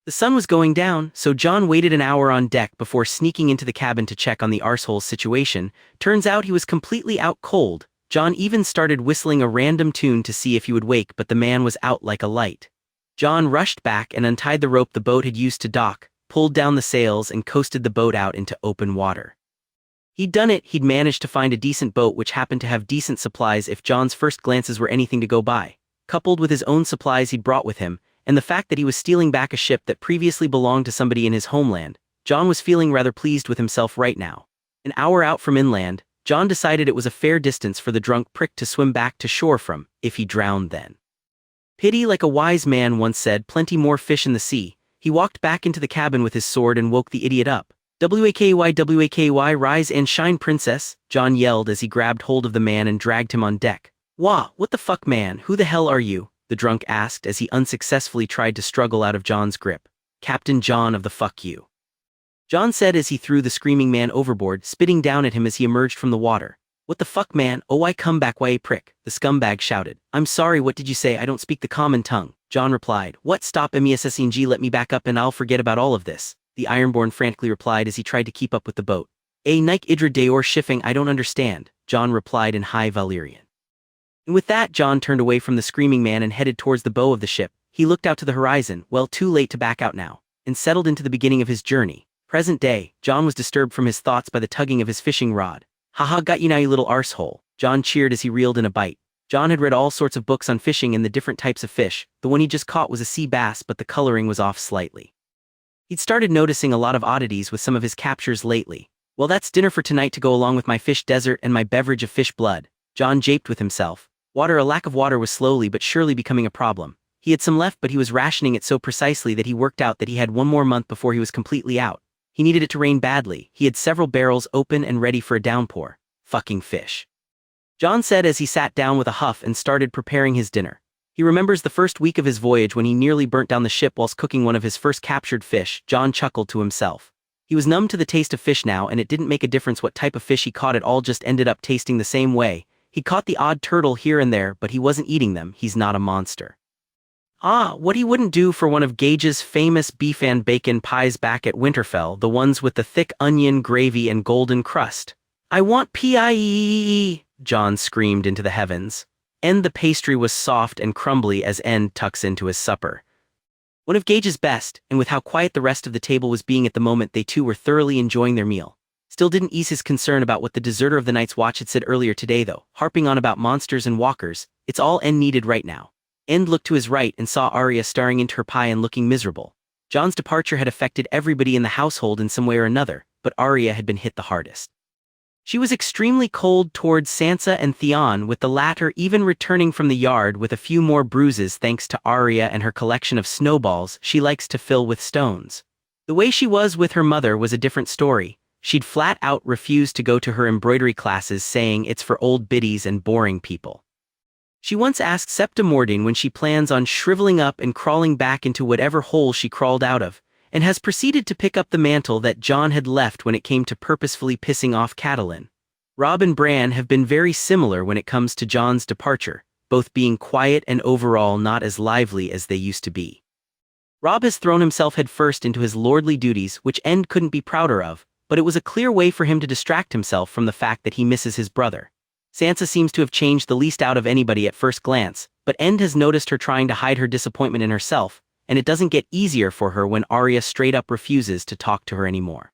S1: The sun was going down, so Jon waited an hour on deck before sneaking into the cabin to check on the arsehole's situation. Turns out he was completely out cold. Jon even started whistling a random tune to see if he would wake, but the man was out like a light. Jon rushed back and untied the rope the boat had used to dock, pulled down the sails and coasted the boat out into open water. He'd done it. He'd managed to find a decent boat which happened to have decent supplies if Jon's first glances were anything to go by. Coupled with his own supplies he'd brought with him, and the fact that he was stealing back a ship that previously belonged to somebody in his homeland, Jon was feeling rather pleased with himself right now. An hour out from inland, Jon decided it was a fair distance for the drunk prick to swim back to shore from, if he drowned then. Pity, like a wise man once said, plenty more fish in the sea. He walked back into the cabin with his sword and woke the idiot up. "Waky, waky, rise and shine, princess," Jon yelled as he grabbed hold of the man and dragged him on deck. "Wah, what the fuck, man, who the hell are you?" the drunk asked as he unsuccessfully tried to struggle out of Jon's grip. "Captain Jon of the fuck you," Jon said as he threw the screaming man overboard, spitting down at him as he emerged from the water. "What the fuck, man? Oh, I come back, why prick," the scumbag shouted. "I'm sorry, what did you say? I don't speak the common tongue," Jon replied. "What? Stop messing, let me back up and I'll forget about all of this," the Ironborn frantically replied as he tried to keep up with the boat. Nike idra deor shiffing, I don't understand," Jon replied in High Valyrian. And with that, Jon turned away from the screaming man and headed towards the bow of the ship. He looked out to the horizon, well, too late to back out now, and settled into the beginning of his journey. Present day, Jon was disturbed from his thoughts by the tugging of his fishing rod. "Haha, got you now, you little arsehole," Jon cheered as he reeled in a bite. Jon had read all sorts of books on fishing and the different types of fish. The one he just caught was a sea bass, but the coloring was off slightly. He'd started noticing a lot of oddities with some of his captures lately. "Well, that's dinner for tonight to go along with my fish dessert and my beverage of fish blood," Jon japed with himself. A lack of water was slowly but surely becoming a problem. He had some left, but he was rationing it so precisely that he worked out that he had one more month before he was completely out. He needed it to rain badly. He had several barrels open and ready for a downpour. Fucking fish, Jon said as he sat down with a huff and started preparing his dinner. He remembers the first week of his voyage when he nearly burnt down the ship whilst cooking one of his first captured fish. Jon chuckled to himself. He was numb to the taste of fish now, and it didn't make a difference what type of fish he caught, it all just ended up tasting the same way. He caught the odd turtle here and there, but he wasn't eating them. He's not a monster. What he wouldn't do for one of Gage's famous beef and bacon pies back at Winterfell, the ones with the thick onion gravy and golden crust. "I want pie," Jon screamed into the heavens. The pastry was soft and crumbly as End tucks into his supper. One of Gage's best, and with how quiet the rest of the table was being at the moment, they too were thoroughly enjoying their meal. Still didn't ease his concern about what the deserter of the Night's Watch had said earlier today though, harping on about monsters and walkers. It's all End needed right now. End looked to his right and saw Arya staring into her pie and looking miserable. Jon's departure had affected everybody in the household in some way or another, but Arya had been hit the hardest. She was extremely cold towards Sansa and Theon, with the latter even returning from the yard with a few more bruises thanks to Arya and her collection of snowballs she likes to fill with stones. The way she was with her mother was a different story. She'd flat out refused to go to her embroidery classes, saying it's for old biddies and boring people. She once asked Septa Mordine when she plans on shriveling up and crawling back into whatever hole she crawled out of, and has proceeded to pick up the mantle that Jon had left when it came to purposefully pissing off Catelyn. Robb and Bran have been very similar when it comes to Jon's departure, both being quiet and overall not as lively as they used to be. Robb has thrown himself headfirst into his lordly duties, which End couldn't be prouder of, but it was a clear way for him to distract himself from the fact that he misses his brother. Sansa seems to have changed the least out of anybody at first glance, but End has noticed her trying to hide her disappointment in herself, and it doesn't get easier for her when Arya straight up refuses to talk to her anymore.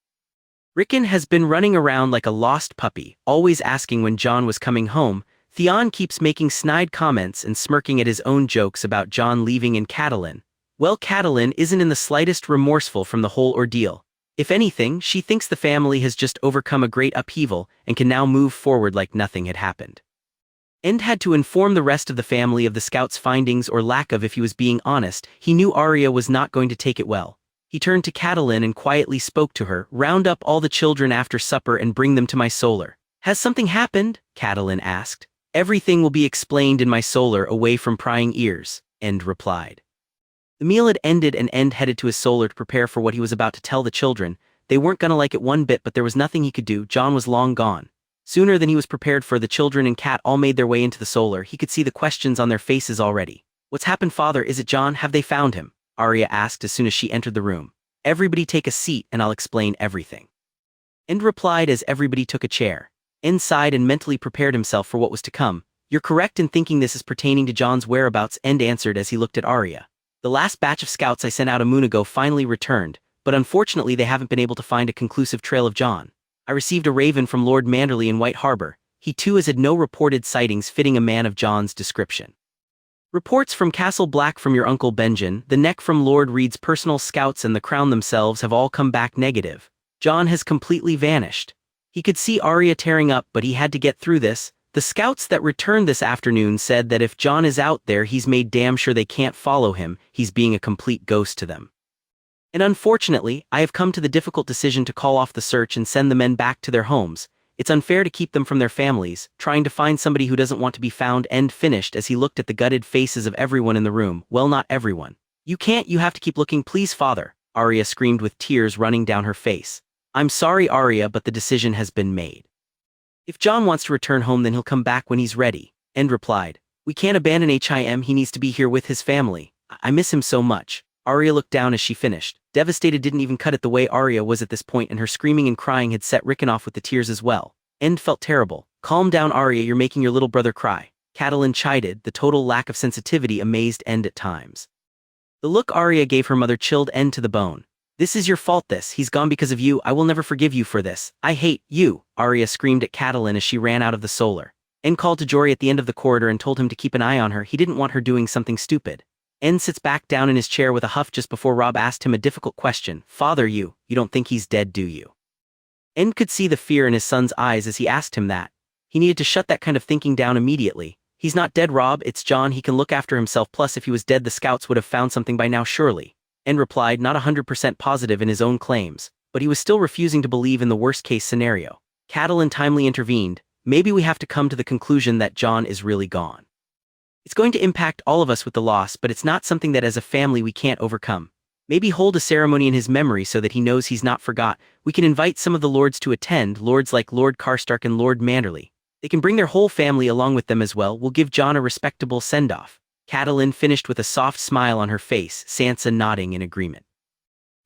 S1: Rickon has been running around like a lost puppy, always asking when Jon was coming home, Theon keeps making snide comments and smirking at his own jokes about Jon leaving and Catelyn. Well, Catelyn isn't in the slightest remorseful from the whole ordeal. If anything, she thinks the family has just overcome a great upheaval and can now move forward like nothing had happened. End had to inform the rest of the family of the scout's findings or lack of. If he was being honest, he knew Arya was not going to take it well. He turned to Catelyn and quietly spoke to her. "Round up all the children after supper and bring them to my solar." "Has something happened?" Catelyn asked. "Everything will be explained in my solar away from prying ears," End replied. The meal had ended and End headed to his solar to prepare for what he was about to tell the children. They weren't gonna like it one bit, but there was nothing he could do. Jon was long gone. Sooner than he was prepared for, the children and Cat all made their way into the solar. He could see the questions on their faces already. "What's happened, father? Is it Jon? Have they found him?" Arya asked as soon as she entered the room. "Everybody take a seat and I'll explain everything." End replied as everybody took a chair. End sighed and mentally prepared himself for what was to come. "You're correct in thinking this is pertaining to Jon's whereabouts," End answered as he looked at Arya. "The last batch of scouts I sent out a moon ago finally returned, but unfortunately they haven't been able to find a conclusive trail of Jon. I received a raven from Lord Manderley in White Harbor. He too has had no reported sightings fitting a man of Jon's description. Reports from Castle Black from your Uncle Benjen, the Neck from Lord Reed's personal scouts, and the Crown themselves have all come back negative. Jon has completely vanished." He could see Arya tearing up, but he had to get through this. "The scouts that returned this afternoon said that if Jon is out there, he's made damn sure they can't follow him. He's being a complete ghost to them. And unfortunately, I have come to the difficult decision to call off the search and send the men back to their homes. It's unfair to keep them from their families, trying to find somebody who doesn't want to be found." End finished as he looked at the gutted faces of everyone in the room. "Well, not everyone. You can't, you have to keep looking, please, father," Arya screamed with tears running down her face. "I'm sorry, Arya, but the decision has been made. If Jon wants to return home, then he'll come back when he's ready," End replied. "We can't abandon him, he needs to be here with his family. I miss him so much." Arya looked down as she finished. Devastated didn't even cut it the way Arya was at this point, and her screaming and crying had set Rickon off with the tears as well. End felt terrible. "Calm down, Arya, you're making your little brother cry," Catelyn chided. The total lack of sensitivity amazed End at times. The look Arya gave her mother chilled End to the bone. "This is your fault, he's gone because of you. I will never forgive you for this. I hate you," Arya screamed at Catelyn as she ran out of the solar. End called to Jory at the end of the corridor and told him to keep an eye on her. He didn't want her doing something stupid. End sits back down in his chair with a huff just before Robb asked him a difficult question. "Father, you don't think he's dead, do you?" End could see the fear in his son's eyes as he asked him that. He needed to shut that kind of thinking down immediately. "He's not dead, Robb, it's Jon. He can look after himself, plus if he was dead the scouts would have found something by now surely." End replied, not 100% positive in his own claims, but he was still refusing to believe in the worst-case scenario. Catelyn timely intervened. "Maybe we have to come to the conclusion that Jon is really gone. It's going to impact all of us with the loss, but it's not something that as a family we can't overcome. Maybe hold a ceremony in his memory so that he knows he's not forgot. We can invite some of the lords to attend, lords like Lord Karstark and Lord Manderley. They can bring their whole family along with them as well. We'll give Jon a respectable send-off." Catelyn finished with a soft smile on her face, Sansa nodding in agreement.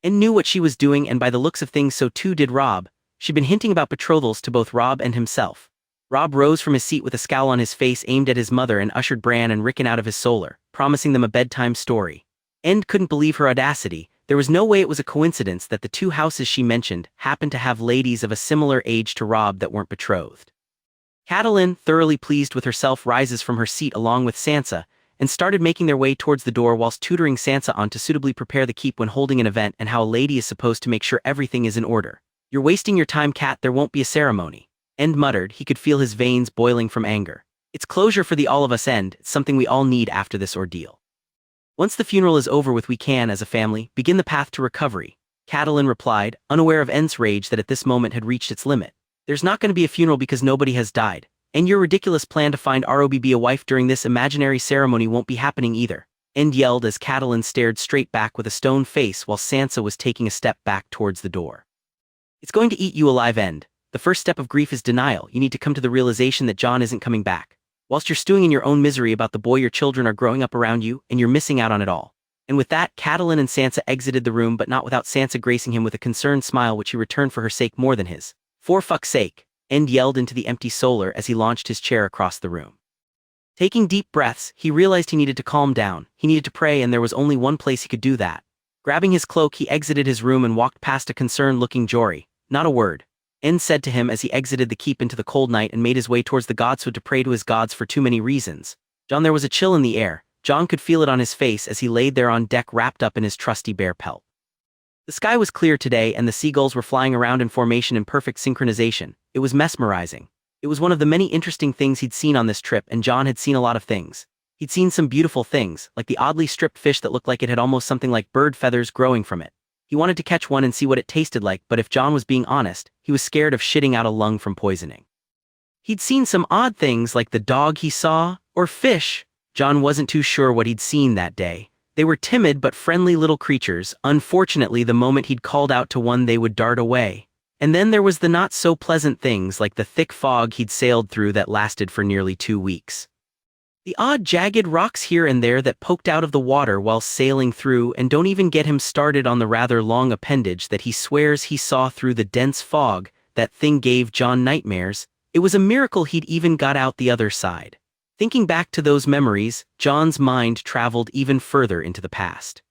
S1: And knew what she was doing, and by the looks of things so too did Robb. She'd been hinting about betrothals to both Robb and himself. Robb rose from his seat with a scowl on his face aimed at his mother and ushered Bran and Rickon out of his solar, promising them a bedtime story. End couldn't believe her audacity. There was no way it was a coincidence that the two houses she mentioned happened to have ladies of a similar age to Robb that weren't betrothed. Catelyn, thoroughly pleased with herself, rises from her seat along with Sansa, and started making their way towards the door whilst tutoring Sansa on to suitably prepare the keep when holding an event and how a lady is supposed to make sure everything is in order. "You're wasting your time, Cat, there won't be a ceremony," End muttered. He could feel his veins boiling from anger. "It's closure for the all of us, End. It's something we all need after this ordeal. Once the funeral is over with, we can, as a family, begin the path to recovery," Catelyn replied, unaware of End's rage that at this moment had reached its limit. "There's not going to be a funeral because nobody has died. And your ridiculous plan to find Robb a wife during this imaginary ceremony won't be happening either," End yelled as Catelyn stared straight back with a stone face while Sansa was taking a step back towards the door. "It's going to eat you alive, End. The first step of grief is denial. You need to come to the realization that Jon isn't coming back. Whilst you're stewing in your own misery about the boy your children are growing up around you, and you're missing out on it all." And with that, Catelyn and Sansa exited the room, but not without Sansa gracing him with a concerned smile which he returned for her sake more than his. "For fuck's sake," End yelled into the empty solar as he launched his chair across the room. Taking deep breaths, he realized he needed to calm down. He needed to pray, and there was only one place he could do that. Grabbing his cloak, he exited his room and walked past a concerned-looking Jory. "Not a word. En said to him as he exited the keep into the cold night and made his way towards the godswood to pray to his gods for too many reasons. Jon, there was a chill in the air. Jon could feel it on his face as he laid there on deck wrapped up in his trusty bear pelt. The sky was clear today and the seagulls were flying around in formation in perfect synchronization. It was mesmerizing. It was one of the many interesting things he'd seen on this trip, and Jon had seen a lot of things. He'd seen some beautiful things, like the oddly stripped fish that looked like it had almost something like bird feathers growing from it. He wanted to catch one and see what it tasted like, but if Jon was being honest, he was scared of shitting out a lung from poisoning. He'd seen some odd things like the dog he saw, or fish. Jon wasn't too sure what he'd seen that day. They were timid but friendly little creatures. Unfortunately, the moment he'd called out to one, they would dart away. And then there was the not-so-pleasant things like the thick fog he'd sailed through that lasted for nearly 2 weeks. The odd jagged rocks here and there that poked out of the water while sailing through, and don't even get him started on the rather long appendage that he swears he saw through the dense fog. That thing gave Jon nightmares. It was a miracle he'd even got out the other side. Thinking back to those memories, Jon's mind traveled even further into the past.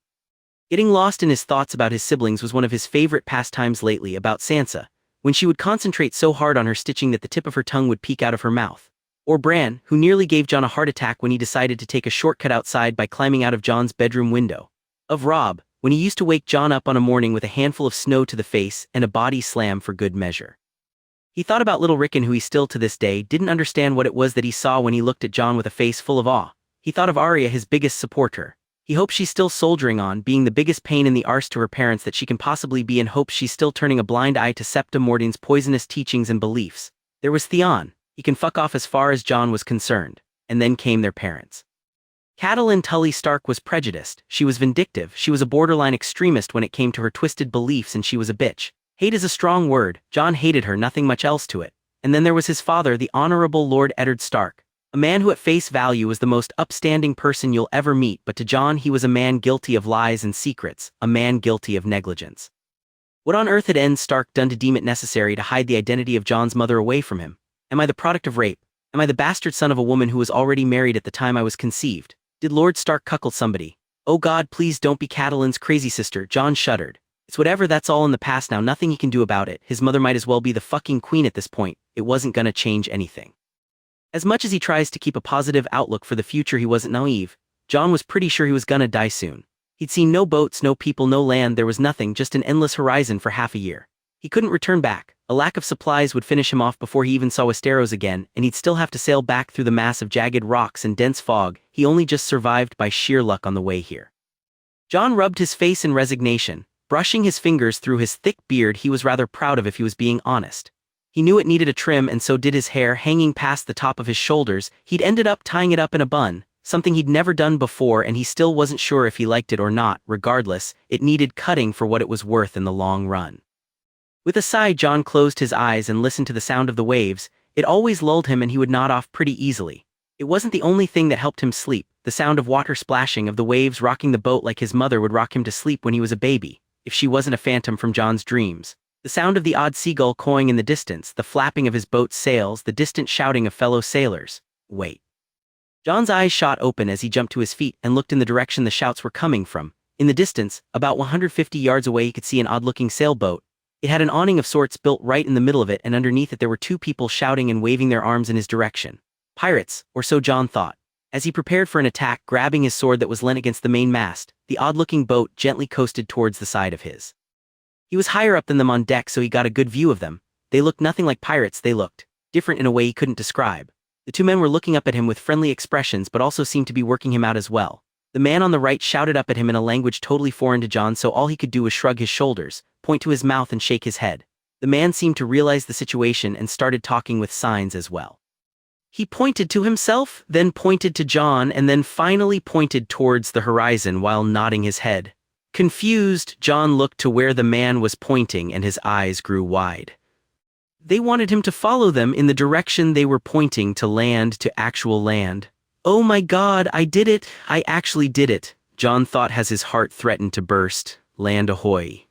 S1: Getting lost in his thoughts about his siblings was one of his favorite pastimes lately. About Sansa, when she would concentrate so hard on her stitching that the tip of her tongue would peek out of her mouth. Or Bran, who nearly gave Jon a heart attack when he decided to take a shortcut outside by climbing out of Jon's bedroom window. Of Robb, when he used to wake Jon up on a morning with a handful of snow to the face and a body slam for good measure. He thought about little Rickon, who he still to this day didn't understand what it was that he saw when he looked at Jon with a face full of awe. He thought of Arya, his biggest supporter. He hopes she's still soldiering on, being the biggest pain in the arse to her parents that she can possibly be, and hopes she's still turning a blind eye to Septa Mordin's poisonous teachings and beliefs. There was Theon. He can fuck off as far as Jon was concerned. And then came their parents. Catelyn Tully Stark was prejudiced, she was vindictive, she was a borderline extremist when it came to her twisted beliefs, and she was a bitch. Hate is a strong word. Jon hated her, nothing much else to it. And then there was his father, the Honorable Lord Eddard Stark. A man who at face value was the most upstanding person you'll ever meet, but to Jon he was a man guilty of lies and secrets, a man guilty of negligence. What on earth had Ned Stark done to deem it necessary to hide the identity of Jon's mother away from him? Am I the product of rape? Am I the bastard son of a woman who was already married at the time I was conceived? Did Lord Stark cuckold somebody? Oh God, please don't be Catelyn's crazy sister. Jon shuddered. It's whatever, that's all in the past now, nothing he can do about it. His mother might as well be the fucking queen at this point. It wasn't gonna change anything. As much as he tries to keep a positive outlook for the future, he wasn't naive. Jon was pretty sure he was gonna die soon. He'd seen no boats, no people, no land, there was nothing, just an endless horizon for half a year. He couldn't return back. A lack of supplies would finish him off before he even saw Westeros again, and he'd still have to sail back through the mass of jagged rocks and dense fog. He only just survived by sheer luck on the way here. Jon rubbed his face in resignation, brushing his fingers through his thick beard. He was rather proud of, if he was being honest. He knew it needed a trim, and so did his hair, hanging past the top of his shoulders. He'd ended up tying it up in a bun, something he'd never done before, and he still wasn't sure if he liked it or not. Regardless, it needed cutting for what it was worth in the long run. With a sigh, Jon closed his eyes and listened to the sound of the waves. It always lulled him, and he would nod off pretty easily. It wasn't the only thing that helped him sleep. The sound of water splashing, of the waves rocking the boat like his mother would rock him to sleep when he was a baby, if she wasn't a phantom from Jon's dreams. The sound of the odd seagull cawing in the distance, the flapping of his boat's sails, the distant shouting of fellow sailors. Wait. Jon's eyes shot open as he jumped to his feet and looked in the direction the shouts were coming from. In the distance, about 150 yards away, he could see an odd-looking sailboat. It had an awning of sorts built right in the middle of it, and underneath it there were 2 people shouting and waving their arms in his direction. Pirates, or so Jon thought. As he prepared for an attack, grabbing his sword that was leant against the main mast, the odd-looking boat gently coasted towards the side of his. He was higher up than them on deck, so he got a good view of them. They looked nothing like pirates. They looked different in a way he couldn't describe. The 2 men were looking up at him with friendly expressions, but also seemed to be working him out as well. The man on the right shouted up at him in a language totally foreign to Jon, so all he could do was shrug his shoulders, point to his mouth and shake his head. The man seemed to realize the situation and started talking with signs as well. He pointed to himself, then pointed to Jon, and then finally pointed towards the horizon while nodding his head. Confused, Jon looked to where the man was pointing and his eyes grew wide. They wanted him to follow them in the direction they were pointing, to land, to actual land. Oh my God, I did it! I actually did it! Jon thought as his heart threatened to burst. Land ahoy.